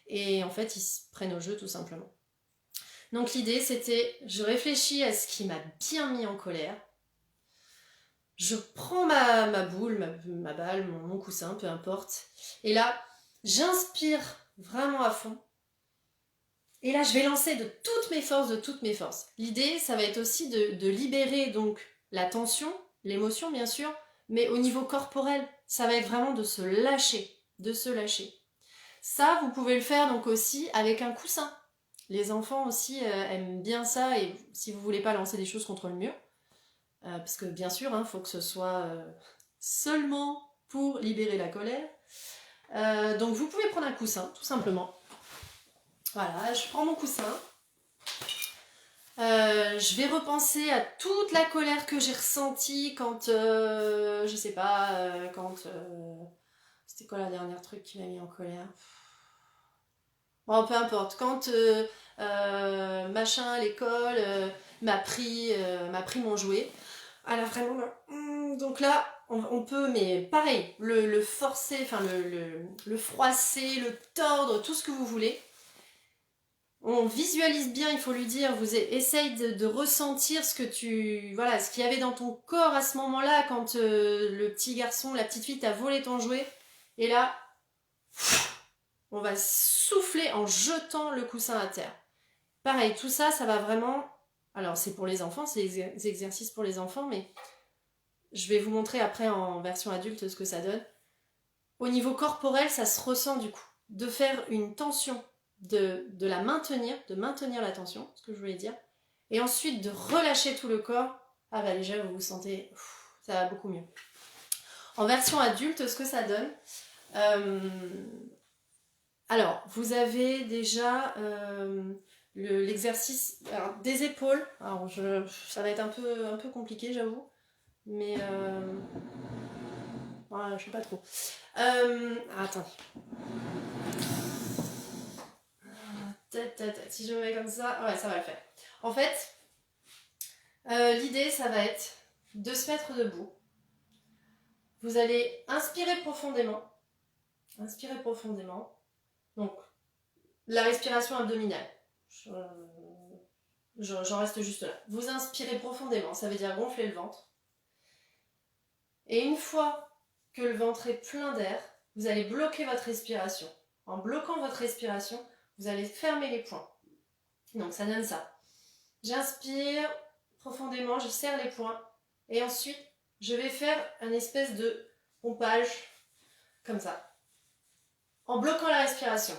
Et en fait, ils se prennent au jeu tout simplement. Donc l'idée c'était, je réfléchis à ce qui m'a bien mis en colère. Je prends ma boule, ma balle, mon coussin, peu importe. Et là, j'inspire vraiment à fond. Et là, je vais lancer de toutes mes forces, L'idée, ça va être aussi de libérer donc la tension, l'émotion bien sûr, mais au niveau corporel, ça va être vraiment de se lâcher, Ça, vous pouvez le faire donc aussi avec un coussin. Les enfants aussi aiment bien ça, et si vous voulez pas lancer des choses contre le mur, parce que bien sûr, il faut que ce soit seulement pour libérer la colère. Donc vous pouvez prendre un coussin, tout simplement. Voilà, je prends mon coussin. Je vais repenser à toute la colère que j'ai ressentie quand, je sais pas, c'était quoi la dernière truc qui m'a mis en colère? Bon, peu importe. Quand machin à l'école m'a pris mon jouet. Alors vraiment, donc là, on peut, mais pareil, le forcer, enfin le froisser, le tordre, tout ce que vous voulez. On visualise bien, il faut lui dire, essaye de ressentir ce qu'il y avait dans ton corps à ce moment-là, quand le petit garçon, la petite fille t'a volé ton jouet. Et là, on va souffler en jetant le coussin à terre. Pareil, tout ça, ça va vraiment... Alors, c'est pour les enfants, c'est des exercices pour les enfants, mais je vais vous montrer après en version adulte ce que ça donne. Au niveau corporel, ça se ressent du coup. De faire une tension, de la maintenir, de maintenir la tension, ce que je voulais dire, et ensuite de relâcher tout le corps. Ah bah déjà, vous vous sentez... ça va beaucoup mieux. En version adulte, ce que ça donne... Alors, vous avez déjà l'exercice des épaules. Alors, ça va être un peu compliqué, j'avoue. Mais voilà, je sais pas trop. Attends. Si je me mets comme ça, ouais, ça va le faire. En fait, l'idée, ça va être de se mettre debout. Vous allez inspirer profondément. Inspirez profondément. Donc, la respiration abdominale. J'en reste juste là. Vous inspirez profondément, ça veut dire gonfler le ventre. Et une fois que le ventre est plein d'air, vous allez bloquer votre respiration. En bloquant votre respiration, vous allez fermer les poings. Donc ça donne ça. J'inspire profondément, je serre les poings. Et ensuite, je vais faire un espèce de pompage, comme ça. En bloquant la respiration.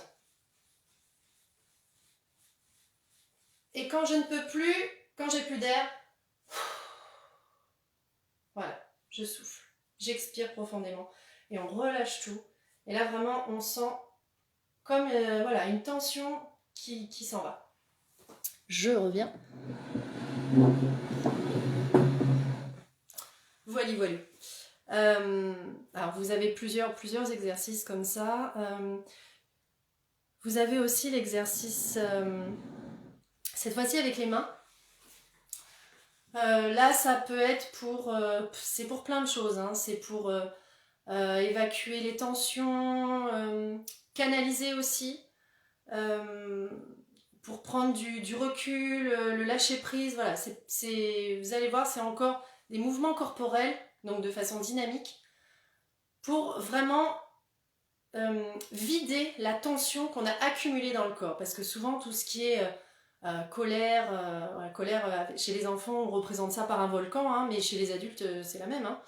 Et quand je ne peux plus, quand j'ai plus d'air, voilà, je souffle. J'expire profondément. Et on relâche tout. Et là, vraiment, on sent comme voilà, une tension qui s'en va. Je reviens. Voilà. Alors, vous avez plusieurs exercices comme ça. Vous avez aussi l'exercice, cette fois-ci avec les mains. Là, ça peut être c'est pour plein de choses. Hein. C'est pour évacuer les tensions, canaliser aussi, pour prendre du recul, le lâcher prise. Voilà, vous allez voir, c'est encore des mouvements corporels, donc de façon dynamique, pour vraiment vider la tension qu'on a accumulée dans le corps. Parce que souvent, tout ce qui est colère, chez les enfants, on représente ça par un volcan, hein, mais chez les adultes, c'est la même. Hein.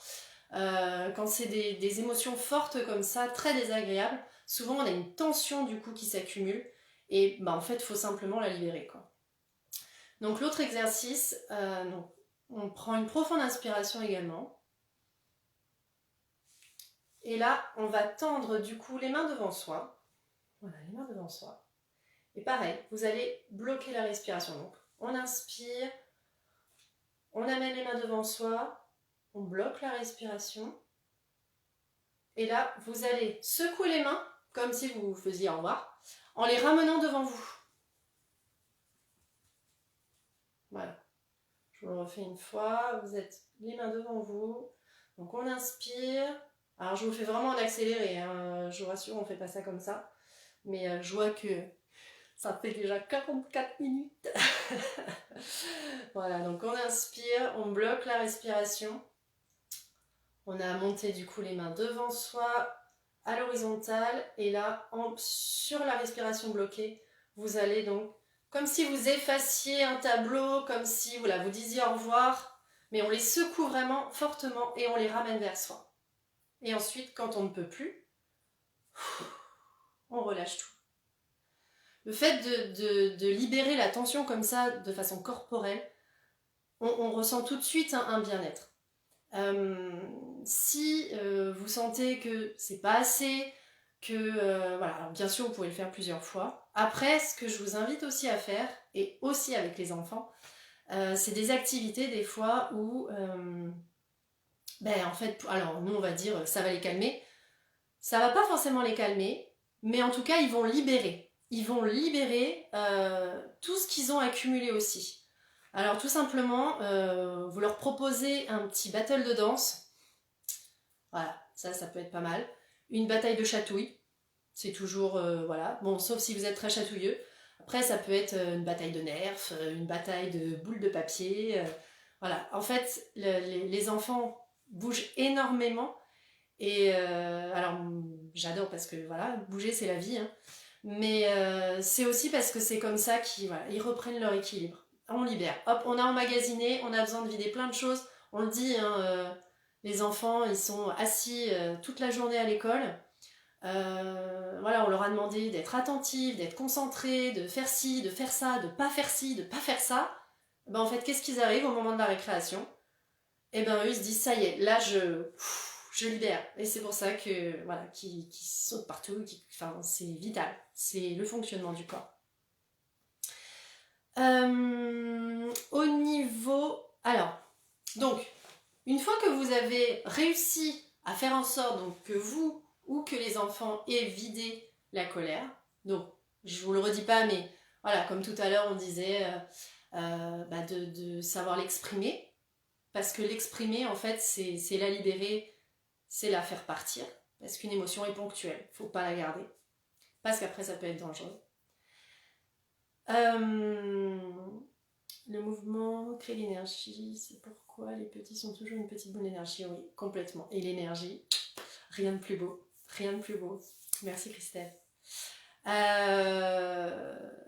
Quand c'est des émotions fortes comme ça, très désagréables, souvent on a une tension du coup qui s'accumule et en fait il faut simplement la libérer, quoi. Donc l'autre exercice, donc, on prend une profonde inspiration également et là on va tendre du coup les mains devant soi, voilà, les mains devant soi, et pareil, vous allez bloquer la respiration. Donc on inspire, on amène les mains devant soi, on bloque la respiration. Et là, vous allez secouer les mains, comme si vous faisiez au revoir, en les ramenant devant vous. Voilà. Je vous le refais une fois. Vous êtes les mains devant vous. Donc on inspire. Alors je vous fais vraiment en accéléré. Hein. Je vous rassure, on ne fait pas ça comme ça. Mais je vois que ça fait déjà 44 minutes. Voilà, donc on inspire, on bloque la respiration. On a monté du coup les mains devant soi, à l'horizontale, et là, sur la respiration bloquée, vous allez donc, comme si vous effaciez un tableau, comme si voilà, vous disiez au revoir, mais on les secoue vraiment fortement et on les ramène vers soi. Et ensuite, quand on ne peut plus, on relâche tout. Le fait de libérer la tension comme ça, de façon corporelle, on ressent tout de suite un bien-être. Si vous sentez que c'est pas assez, que voilà, alors bien sûr vous pouvez le faire plusieurs fois. Après, ce que je vous invite aussi à faire, et aussi avec les enfants, c'est des activités des fois où en fait, alors nous on va dire ça va les calmer, ça va pas forcément les calmer, mais en tout cas ils vont libérer tout ce qu'ils ont accumulé aussi. Alors tout simplement, vous leur proposez un petit battle de danse. Voilà, ça peut être pas mal. Une bataille de chatouilles, c'est toujours, voilà, bon, sauf si vous êtes très chatouilleux. Après, ça peut être une bataille de nerfs, une bataille de boules de papier. Voilà, en fait, les enfants bougent énormément. Et alors, j'adore parce que, voilà, bouger, c'est la vie. Hein. Mais c'est aussi parce que c'est comme ça qu'ils reprennent leur équilibre. On libère. Hop, on a emmagasiné, on a besoin de vider plein de choses. On le dit, hein, les enfants, ils sont assis toute la journée à l'école. Voilà, on leur a demandé d'être attentifs, d'être concentrés, de faire ci, de faire ça, de pas faire ci, de pas faire ça. En fait, qu'est-ce qu'ils arrivent au moment de la récréation? Eux, ils se disent, ça y est, là, je libère. Et c'est pour ça que, voilà, qu'ils sautent partout, c'est vital. C'est le fonctionnement du corps. Au niveau... Alors, donc, une fois que vous avez réussi à faire en sorte donc, que vous ou que les enfants aient vidé la colère, donc je vous le redis pas, mais voilà, comme tout à l'heure on disait, de savoir l'exprimer, parce que l'exprimer en fait c'est la libérer, c'est la faire partir, parce qu'une émotion est ponctuelle, faut pas la garder, parce qu'après ça peut être dangereux. Le mouvement crée l'énergie, c'est pourquoi les petits sont toujours une petite boule d'énergie, oui, complètement. Et l'énergie, rien de plus beau, rien de plus beau. Merci Christelle.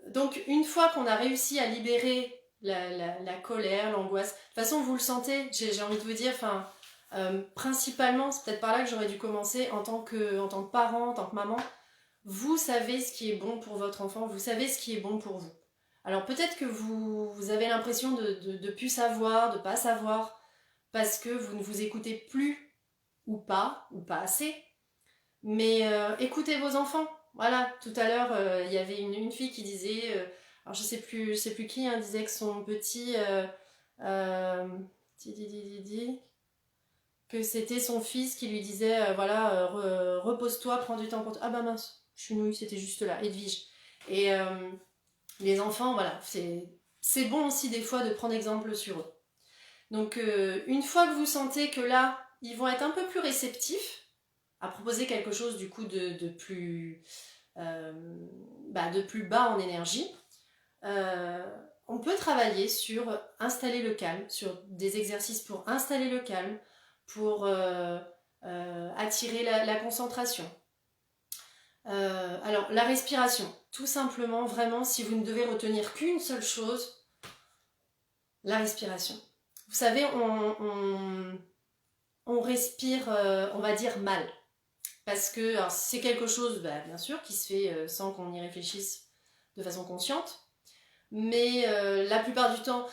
Donc une fois qu'on a réussi à libérer la colère, l'angoisse, de toute façon vous le sentez, j'ai envie de vous dire, principalement, c'est peut-être par là que j'aurais dû commencer en tant que parent, en tant que maman, vous savez ce qui est bon pour votre enfant, vous savez ce qui est bon pour vous. Alors peut-être que vous avez l'impression de plus savoir, de pas savoir, parce que vous ne vous écoutez plus, ou pas assez, mais écoutez vos enfants. Voilà, tout à l'heure, il y avait une fille qui disait, alors je sais plus qui, hein, disait que son petit, que c'était son fils qui lui disait, repose-toi, prends du temps pour toi. Ah bah mince, chenouille, c'était juste là, Edwige. Et les enfants, voilà, c'est bon aussi des fois de prendre exemple sur eux. Donc une fois que vous sentez que là, ils vont être un peu plus réceptifs à proposer quelque chose du coup de plus bas en énergie, on peut travailler sur installer le calme, sur des exercices pour installer le calme, pour attirer la concentration. Alors la respiration, tout simplement, vraiment, si vous ne devez retenir qu'une seule chose, la respiration. Vous savez, on respire, on va dire mal. Parce que c'est quelque chose, bien sûr, qui se fait sans qu'on y réfléchisse de façon consciente. Mais la plupart du temps,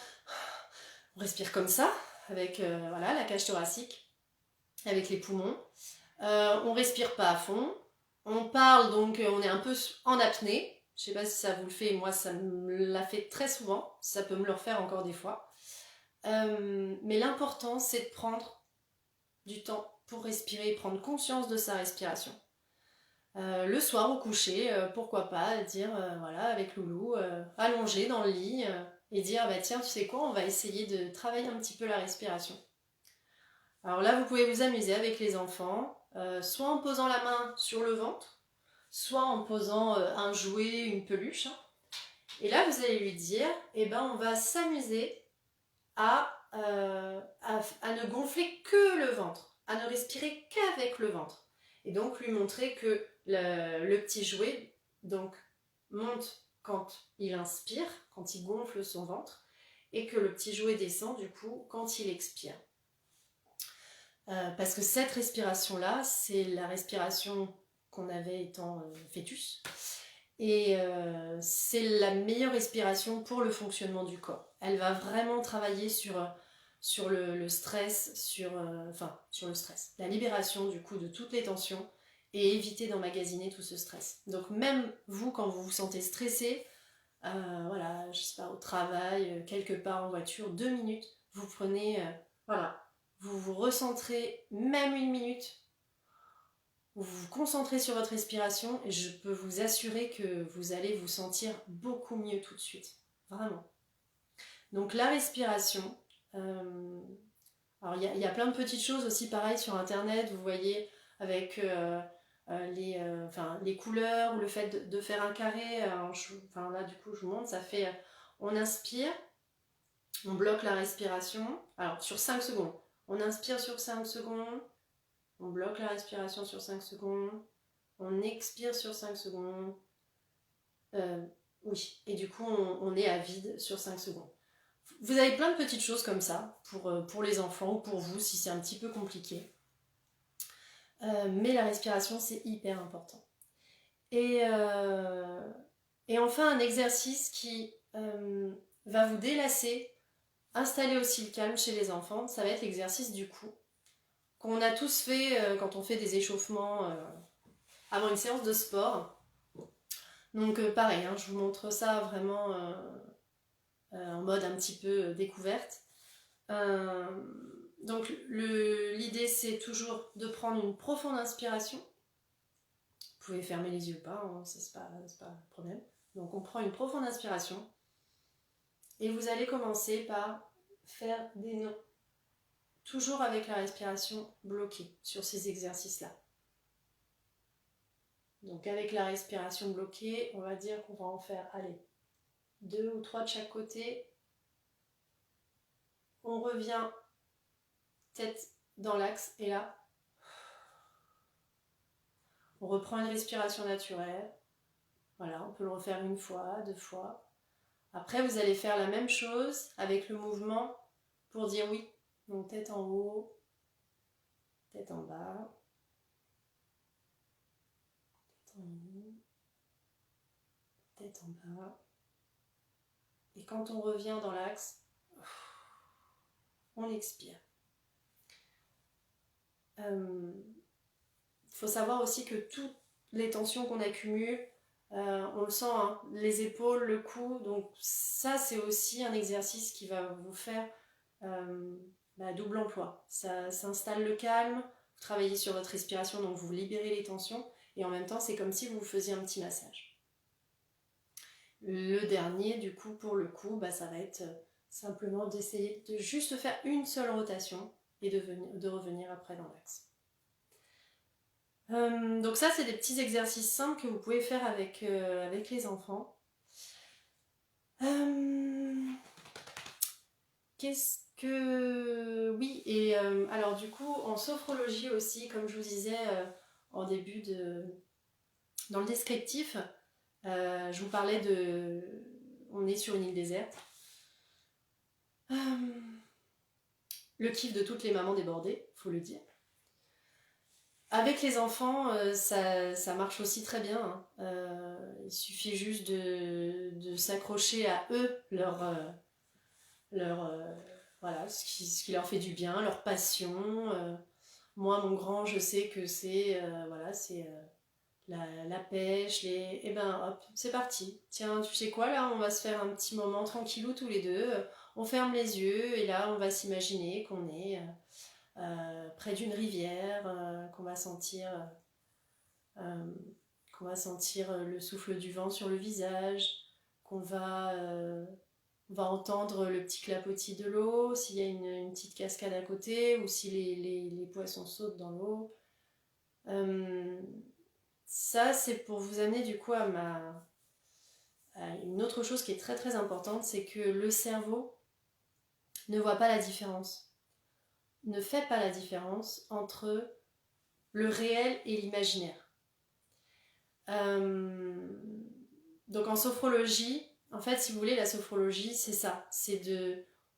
on respire comme ça, avec la cage thoracique, avec les poumons. On respire pas à fond. On parle, donc on est un peu en apnée. Je sais pas si ça vous le fait, moi ça me l'a fait très souvent. Ça peut me le refaire encore des fois. Mais l'important, c'est de prendre du temps pour respirer, prendre conscience de sa respiration. Le soir au coucher, pourquoi pas dire, avec Loulou, allongé dans le lit, et dire, tiens, tu sais quoi, on va essayer de travailler un petit peu la respiration. Alors là, vous pouvez vous amuser avec les enfants, soit en posant la main sur le ventre, soit en posant un jouet, une peluche. Hein. Et là, vous allez lui dire, on va s'amuser à ne gonfler que le ventre, à ne respirer qu'avec le ventre. Et donc lui montrer que le petit jouet donc, monte quand il inspire, quand il gonfle son ventre, et que le petit jouet descend du coup quand il expire. Parce que cette respiration-là, c'est la respiration qu'on avait étant fœtus. Et c'est la meilleure respiration pour le fonctionnement du corps. Elle va vraiment travailler sur le stress, sur le stress, la libération du coup de toutes les tensions et éviter d'emmagasiner tout ce stress. Donc même vous, quand vous vous sentez stressé, je sais pas, au travail, quelque part en voiture, 2 minutes, vous prenez, vous vous recentrez même 1 minute, vous vous concentrez sur votre respiration et je peux vous assurer que vous allez vous sentir beaucoup mieux tout de suite. Vraiment. Donc la respiration, alors il y a plein de petites choses aussi pareil sur internet, vous voyez, avec les couleurs ou le fait de faire un carré. Là du coup je vous montre, ça fait, on inspire, on bloque la respiration, alors sur 5 secondes. On inspire sur 5 secondes, on bloque la respiration sur 5 secondes, on expire sur 5 secondes, oui, et du coup on est à vide sur 5 secondes. Vous avez plein de petites choses comme ça pour les enfants ou pour vous si c'est un petit peu compliqué. Mais la respiration c'est hyper important. Et enfin un exercice qui va vous délasser, installer aussi le calme chez les enfants, ça va être l'exercice du cou. Qu'on a tous fait quand on fait des échauffements avant une séance de sport. Donc pareil, hein, je vous montre ça vraiment en mode un petit peu découverte. Donc l'idée c'est toujours de prendre une profonde inspiration. Vous pouvez fermer les yeux ou pas, hein, ça c'est pas un problème. Donc on prend une profonde inspiration et vous allez commencer par faire des nœuds, toujours avec la respiration bloquée sur ces exercices-là. Donc avec la respiration bloquée, on va dire qu'on va en faire, allez, 2 ou 3 de chaque côté. On revient tête dans l'axe et là, on reprend une respiration naturelle. Voilà, on peut le refaire 1 fois, 2 fois. Après, vous allez faire la même chose avec le mouvement pour dire oui. Donc tête en haut, tête en bas, tête en haut, tête en bas. Et quand on revient dans l'axe, on expire. Il faut savoir aussi que toutes les tensions qu'on accumule, on le sent, hein, les épaules, le cou, donc ça c'est aussi un exercice qui va vous faire double emploi. Ça installe le calme, vous travaillez sur votre respiration, donc vous libérez les tensions, et en même temps c'est comme si vous faisiez un petit massage. Le dernier, du coup, pour le cou, ça va être simplement d'essayer de juste faire une seule rotation et de revenir après dans l'axe. Donc ça, c'est des petits exercices simples que vous pouvez faire avec les enfants. Qu'est-ce que... Oui, et alors du coup, en sophrologie aussi, comme je vous disais en début dans le descriptif, je vous parlais de... On est sur une île déserte. Le kiff de toutes les mamans débordées, faut le dire. Avec les enfants, ça marche aussi très bien. Hein. Il suffit juste de s'accrocher à eux, voilà, ce qui leur fait du bien, leur passion. Moi, mon grand, je sais que c'est la pêche, et ben hop, c'est parti. Tiens, tu sais quoi, là, on va se faire un petit moment tranquillou tous les deux. On ferme les yeux et là, on va s'imaginer qu'on est... près d'une rivière, qu'on va sentir le souffle du vent sur le visage, qu'on va entendre le petit clapotis de l'eau, s'il y a une petite cascade à côté, ou si les poissons sautent dans l'eau. Ça, c'est pour vous amener du coup à une autre chose qui est très très importante, c'est que le cerveau ne voit pas la différence. Ne fait pas la différence entre le réel et l'imaginaire. Donc en sophrologie, en fait, si vous voulez, la sophrologie, c'est ça.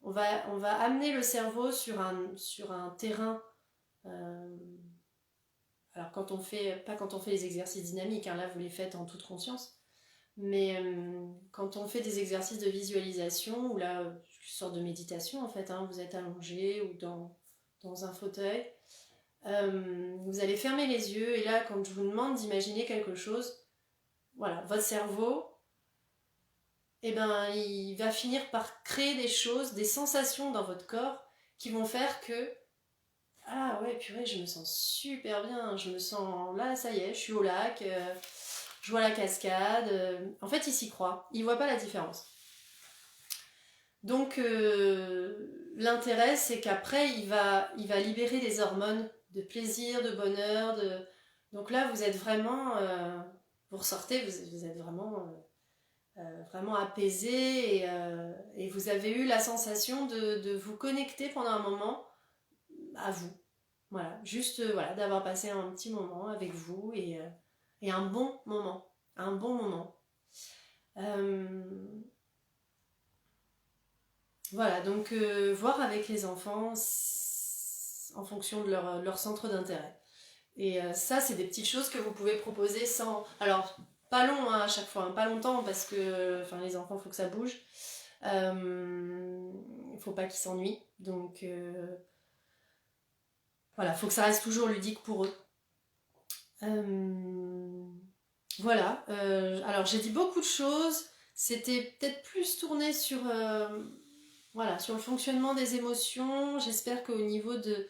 On va amener le cerveau sur un terrain. Alors pas quand on fait les exercices dynamiques, hein, là vous les faites en toute conscience. Mais quand on fait des exercices de visualisation, ou là, une sorte de méditation en fait, hein, vous êtes allongé ou dans un fauteuil, vous allez fermer les yeux et là quand je vous demande d'imaginer quelque chose, voilà, votre cerveau, il va finir par créer des choses, des sensations dans votre corps qui vont faire que ah ouais purée, je me sens super bien, je me sens là, ça y est, je suis au lac, je vois la cascade, en fait il s'y croit, il voit pas la différence. Donc l'intérêt c'est qu'après il va libérer des hormones de plaisir, de bonheur, donc là vous êtes vraiment, vous ressortez, vous êtes vraiment apaisé et vous avez eu la sensation de vous connecter pendant un moment à vous. Voilà, juste d'avoir passé un petit moment avec vous et un bon moment. Un bon moment. Voilà, donc voir avec les enfants en fonction de leur centre d'intérêt. Et ça, c'est des petites choses que vous pouvez proposer sans... Alors, pas long hein, à chaque fois, hein, pas longtemps parce que les enfants, il faut que ça bouge. Il faut pas qu'ils s'ennuient. Donc, voilà, il faut que ça reste toujours ludique pour eux. Voilà, alors j'ai dit beaucoup de choses. C'était peut-être plus tourné sur le fonctionnement des émotions. J'espère qu'au niveau des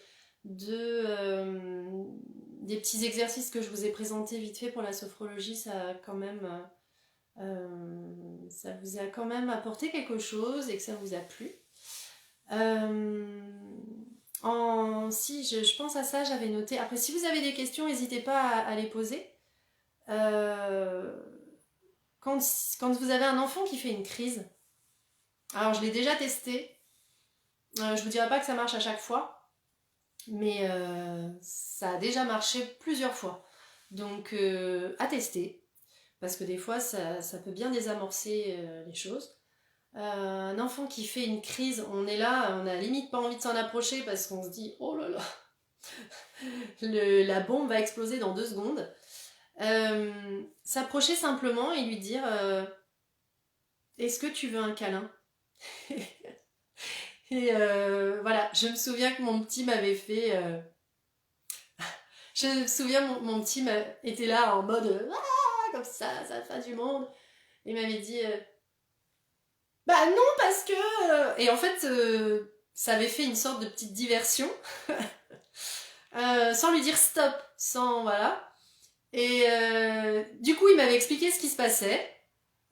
petits exercices que je vous ai présentés vite fait pour la sophrologie, ça a quand même ça vous a quand même apporté quelque chose et que ça vous a plu. Euh, Si je pense à ça, j'avais noté. Après, si vous avez des questions, n'hésitez pas à les poser. Euh, quand vous avez un enfant qui fait une crise, alors je l'ai déjà testé. Je vous dirai pas que ça marche à chaque fois, mais ça a déjà marché plusieurs fois. Donc à tester, parce que des fois ça peut bien désamorcer les choses. Un enfant qui fait une crise, on est là, on a limite pas envie de s'en approcher parce qu'on se dit oh là là, la bombe va exploser dans 2 secondes. S'approcher simplement et lui dire est-ce que tu veux un câlin? Et voilà, je me souviens que mon petit m'avait fait. Je me souviens, mon petit était là en mode ah, comme ça, c'est la fin du monde. Il m'avait dit bah non, parce que. Et en fait, ça avait fait une sorte de petite diversion, sans lui dire stop, sans. Voilà. Et du coup, il m'avait expliqué ce qui se passait.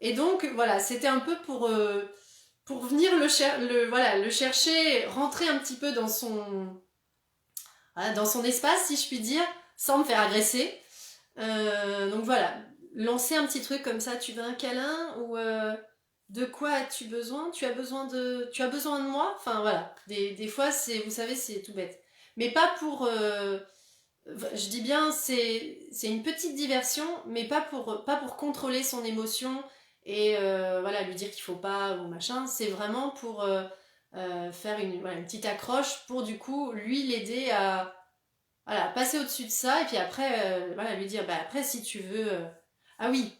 Et donc, voilà, c'était un peu pour venir le chercher, rentrer un petit peu dans son espace, si je puis dire, sans me faire agresser. Donc voilà, lancer un petit truc comme ça, tu veux un câlin ou de quoi as-tu besoin? Tu as besoin de moi? Enfin voilà, des fois, vous savez, c'est tout bête. Mais pas pour... je dis bien, c'est une petite diversion, mais pas pour contrôler son émotion et voilà, lui dire qu'il faut pas ou machin. C'est vraiment pour faire une petite accroche pour du coup lui l'aider à voilà, passer au-dessus de ça et puis après voilà, lui dire bah après si tu veux ah oui.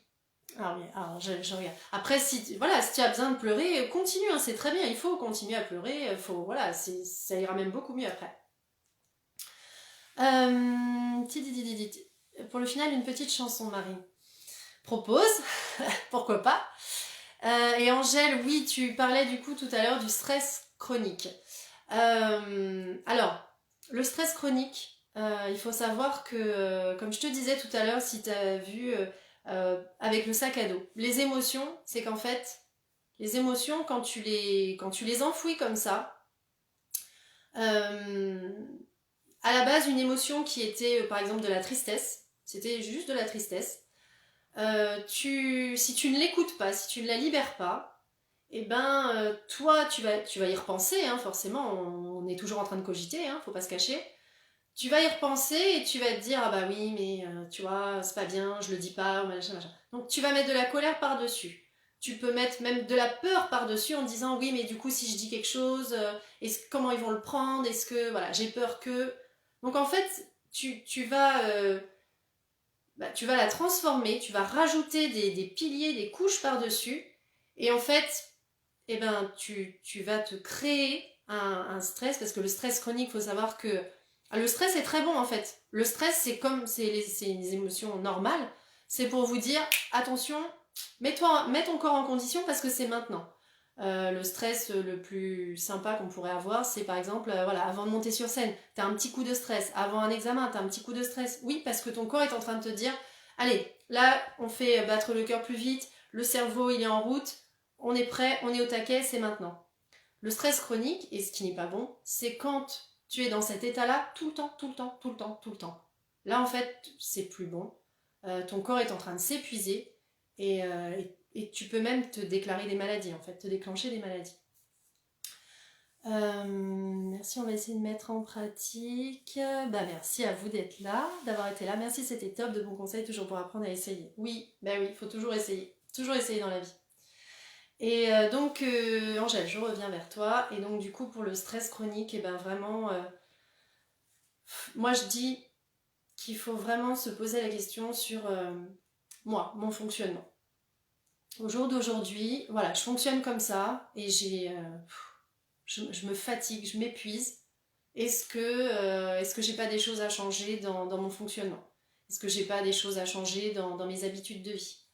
Alors, je regarde. Après, voilà, si tu as besoin de pleurer, continue, hein, c'est très bien, il faut continuer à pleurer, voilà, ça ira même beaucoup mieux après. Pour le final, une petite chanson, Marie. Propose, pourquoi pas. Et Angèle, oui, tu parlais du coup tout à l'heure du stress chronique. Alors, le stress chronique, il faut savoir que, comme je te disais tout à l'heure, si tu as vu avec le sac à dos, les émotions, c'est qu'en fait, les émotions, quand tu les enfouis comme ça, euh, à la base, une émotion qui était par exemple de la tristesse, c'était juste de la tristesse, si tu ne l'écoutes pas, si tu ne la libères pas, et ben toi tu vas y repenser, hein, forcément, on est toujours en train de cogiter, hein, faut pas se cacher. Tu vas y repenser et tu vas te dire ah bah oui mais tu vois c'est pas bien, je le dis pas, machin machin. Donc tu vas mettre de la colère par-dessus. Tu peux mettre même de la peur par-dessus en disant oui mais du coup si je dis quelque chose, comment ils vont le prendre, est-ce que voilà j'ai peur que. Donc en fait tu vas la transformer, tu vas rajouter des piliers, des couches par-dessus, et en fait, eh ben, tu vas te créer un stress, parce que le stress chronique, il faut savoir que le stress est très bon en fait. Le stress, c'est les émotions normales, c'est pour vous dire, attention, mets ton corps en condition parce que c'est maintenant. Le stress le plus sympa qu'on pourrait avoir, c'est par exemple, voilà, avant de monter sur scène, t'as un petit coup de stress. Avant un examen, t'as un petit coup de stress. Oui, parce que ton corps est en train de te dire, allez, là, on fait battre le cœur plus vite, le cerveau, il est en route, on est prêt, on est au taquet, c'est maintenant. Le stress chronique, et ce qui n'est pas bon, c'est quand tu es dans cet état-là tout le temps, tout le temps, tout le temps, tout le temps. Là, en fait, c'est plus bon. Ton corps est en train de s'épuiser et tu peux même te déclarer des maladies, en fait, te déclencher des maladies. Merci, on va essayer de mettre en pratique. Bah, merci à vous d'être là, d'avoir été là. Merci, c'était top, de bons conseils, toujours pour apprendre à essayer. Oui, bah oui, il faut toujours essayer dans la vie. Et donc, Angèle, je reviens vers toi. Et donc, du coup, pour le stress chronique, et ben vraiment, moi je dis qu'il faut vraiment se poser la question sur moi, mon fonctionnement. Au jour d'aujourd'hui, voilà, je fonctionne comme ça et je me fatigue, je m'épuise. Est-ce que j'ai pas des choses à changer dans mon fonctionnement? Est-ce que j'ai pas des choses à changer dans mes habitudes de vie?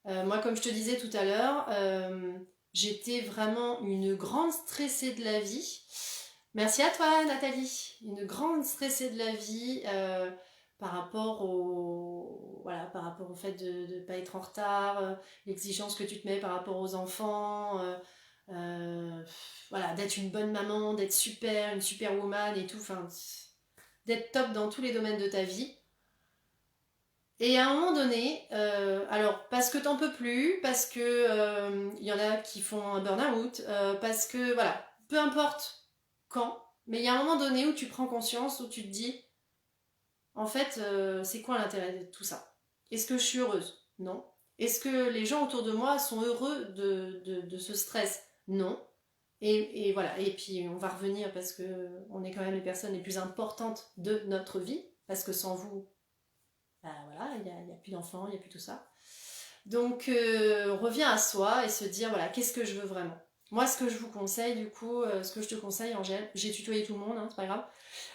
Moi, comme je te disais tout à l'heure, j'étais vraiment une grande stressée de la vie. Merci à toi, Nathalie. Une grande stressée de la vie par rapport voilà, par rapport au fait de ne pas être en retard, l'exigence que tu te mets par rapport aux enfants, voilà, d'être une bonne maman, d'être une superwoman et tout, enfin, d'être top dans tous les domaines de ta vie. Et à un moment donné, alors parce que t'en peux plus, parce que y en a qui font un burn-out, parce que voilà, peu importe quand, mais il y a un moment donné où tu prends conscience, où tu te dis, en fait, c'est quoi l'intérêt de tout ça? Est-ce que je suis heureuse? Non. Est-ce que les gens autour de moi sont heureux de ce stress? Non. Et voilà, et puis on va revenir parce que on est quand même les personnes les plus importantes de notre vie, parce que sans vous, bah voilà, il y a plus d'enfants, il n'y a plus tout ça. Donc on revient à soi et se dire, voilà, qu'est-ce que je veux vraiment? Moi, ce que je vous conseille, du coup, ce que je te conseille, Angèle, j'ai tutoyé tout le monde, hein, c'est pas grave.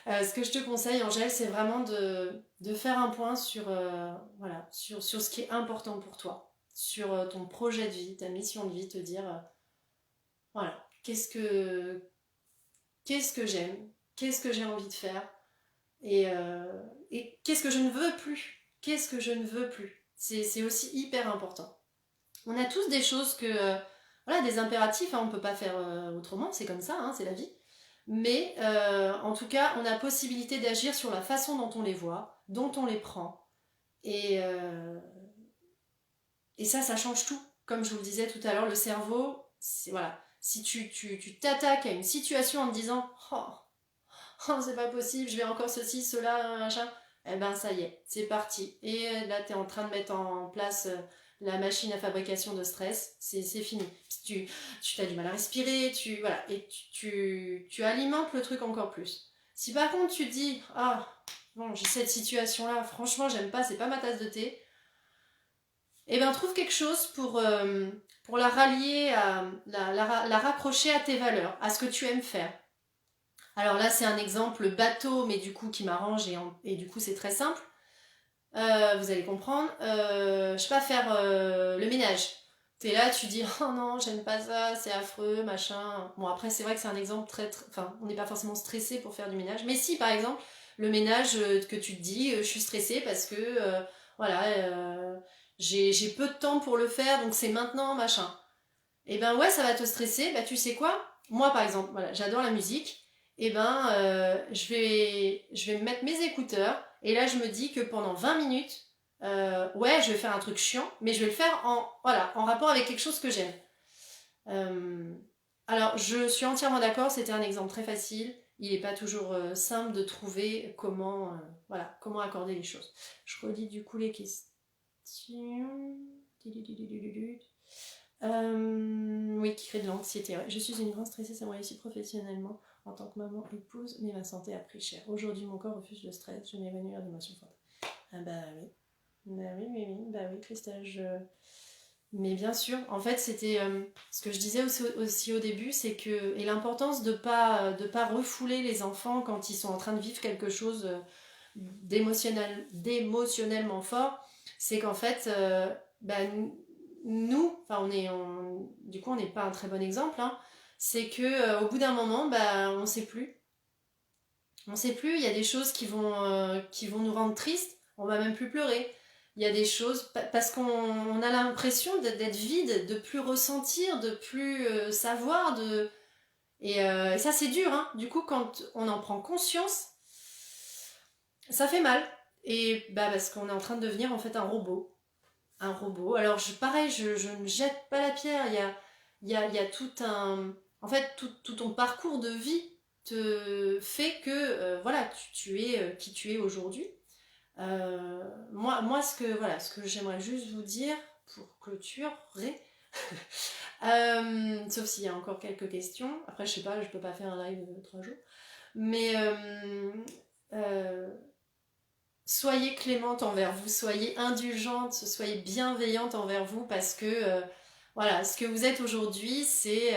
Ce que je te conseille, Angèle, c'est vraiment de faire un point sur, voilà, sur ce qui est important pour toi, sur ton projet de vie, ta mission de vie, te dire, voilà, qu'est-ce que j'aime, qu'est-ce que j'ai envie de faire, et qu'est-ce que je ne veux plus, qu'est-ce que je ne veux plus. C'est aussi hyper important. On a tous des choses voilà, des impératifs, hein, on ne peut pas faire autrement, c'est comme ça, hein, c'est la vie. Mais en tout cas, on a possibilité d'agir sur la façon dont on les voit, dont on les prend. Et, euh, et ça change tout. Comme je vous le disais tout à l'heure, le cerveau, voilà. Si tu t'attaques à une situation en te disant oh, oh, c'est pas possible, je vais encore ceci, cela, machin, eh ben ça y est, c'est parti. Et là, tu es en train de mettre en place la machine à fabrication de stress, c'est fini. Tu as du mal à respirer, voilà, et tu alimentes le truc encore plus. Si par contre tu dis, ah, bon, j'ai cette situation-là, franchement, j'aime pas, c'est pas ma tasse de thé, eh ben trouve quelque chose pour la rallier, la raccrocher à tes valeurs, à ce que tu aimes faire. Alors là, c'est un exemple bateau, mais du coup qui m'arrange et du coup c'est très simple. Vous allez comprendre. Je sais pas faire le ménage. T'es là, tu dis oh non, j'aime pas ça, c'est affreux, machin. Bon après c'est vrai que c'est un exemple enfin on n'est pas forcément stressé pour faire du ménage, mais si par exemple le ménage que tu te dis je suis stressée parce que voilà j'ai peu de temps pour le faire donc c'est maintenant machin. Et ben ouais ça va te stresser. Bah tu sais quoi? Moi par exemple voilà j'adore la musique. Et ben je vais me mettre mes écouteurs et là je me dis que pendant 20 minutes ouais je vais faire un truc chiant mais je vais le faire voilà, en rapport avec quelque chose que j'aime. Euh, alors je suis entièrement d'accord, c'était un exemple très facile, il n'est pas toujours simple de trouver voilà, comment accorder les choses. Je relis du coup les questions. Oui, qui crée de l'anxiété. Ouais. Je suis une grande stressée, ça me réussit professionnellement en tant que maman, épouse, mais ma santé a pris cher. Aujourd'hui, mon corps refuse le stress, je m'évanouis d'émotions fortes. Ah bah oui. Bah oui, oui, oui, bah oui, Christelle, mais bien sûr, en fait, c'était ce que je disais aussi au début, c'est que, et l'importance de pas refouler les enfants quand ils sont en train de vivre quelque chose d'émotionnellement fort, c'est qu'en fait, bah, nous, enfin, du coup, on n'est pas un très bon exemple, hein, c'est que au bout d'un moment, bah, on sait plus. On sait plus, il y a des choses qui vont nous rendre tristes, on va même plus pleurer. Il y a des choses, parce qu'on a l'impression d'être vide, de plus ressentir, de plus savoir, et ça c'est dur, hein. Du coup, quand on en prend conscience, ça fait mal. Et bah, parce qu'on est en train de devenir en fait un robot. Un robot. Alors pareil, je ne jette pas la pierre, il y a tout un... En fait, tout ton parcours de vie te fait que voilà, tu es qui tu es aujourd'hui. Moi voilà, ce que j'aimerais juste vous dire pour clôturer, sauf s'il y a encore quelques questions. Après, je sais pas, je peux pas faire un live de 3 jours. Mais euh, soyez clémente envers vous, soyez indulgente, soyez bienveillante envers vous parce que voilà, ce que vous êtes aujourd'hui, c'est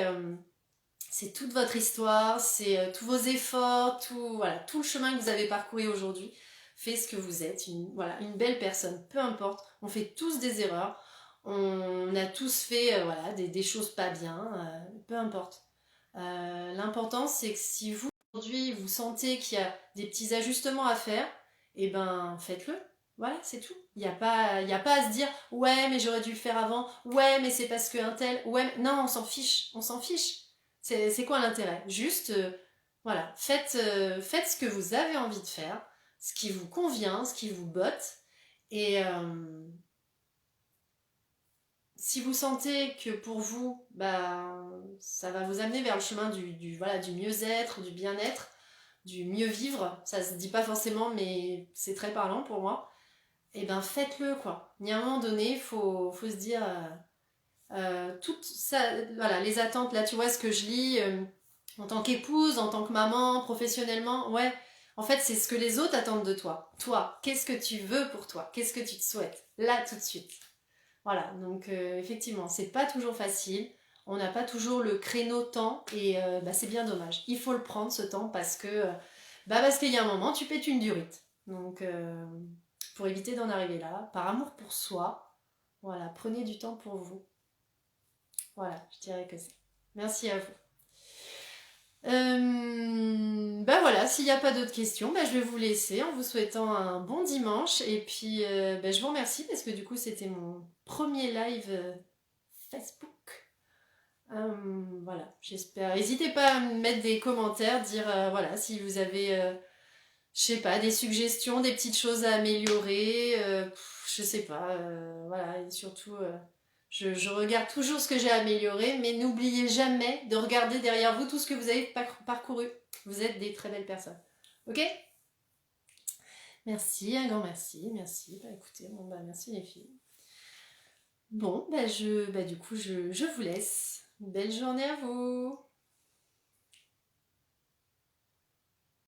toute votre histoire, c'est tous vos efforts, voilà, tout le chemin que vous avez parcouru aujourd'hui fait ce que vous êtes, voilà, une belle personne, peu importe, on fait tous des erreurs, on a tous fait voilà, des choses pas bien, peu importe. L'important c'est que si vous aujourd'hui vous sentez qu'il y a des petits ajustements à faire, et ben faites-le. Voilà, c'est tout. Il y a pas à se dire ouais, mais j'aurais dû le faire avant. Ouais, mais c'est parce que un tel. Ouais, non, on s'en fiche. On s'en fiche. C'est quoi l'intérêt? Juste, voilà, faites ce que vous avez envie de faire, ce qui vous convient, ce qui vous botte. Et si vous sentez que pour vous, bah, ça va vous amener vers le chemin voilà, du mieux-être, du bien-être, du mieux vivre, ça se dit pas forcément, mais c'est très parlant pour moi, et ben faites-le quoi. Il y a un moment donné, faut se dire, tout ça, voilà, les attentes, là tu vois ce que je lis en tant qu'épouse, en tant que maman, professionnellement, ouais, en fait c'est ce que les autres attendent de toi. Toi, qu'est-ce que tu veux pour toi? Qu'est-ce que tu te souhaites? Là tout de suite. Voilà, donc effectivement, c'est pas toujours facile. On n'a pas toujours le créneau temps et bah, c'est bien dommage. Il faut le prendre ce temps parce qu'il y a un moment, tu pètes une durite. Donc pour éviter d'en arriver là, par amour pour soi, voilà, prenez du temps pour vous. Voilà, je dirais que c'est. Merci à vous. Bah voilà, s'il n'y a pas d'autres questions, bah je vais vous laisser en vous souhaitant un bon dimanche. Et puis bah, je vous remercie parce que du coup c'était mon premier live Facebook. Voilà, j'espère. N'hésitez pas à me mettre des commentaires, dire voilà si vous avez, je sais pas, des suggestions, des petites choses à améliorer. Je sais pas, voilà, et surtout. Je regarde toujours ce que j'ai amélioré, mais n'oubliez jamais de regarder derrière vous tout ce que vous avez parcouru. Vous êtes des très belles personnes. Ok? Merci, un grand merci, merci. Bah écoutez, bon bah merci les filles. Bon, bah du coup je vous laisse. Belle journée à vous.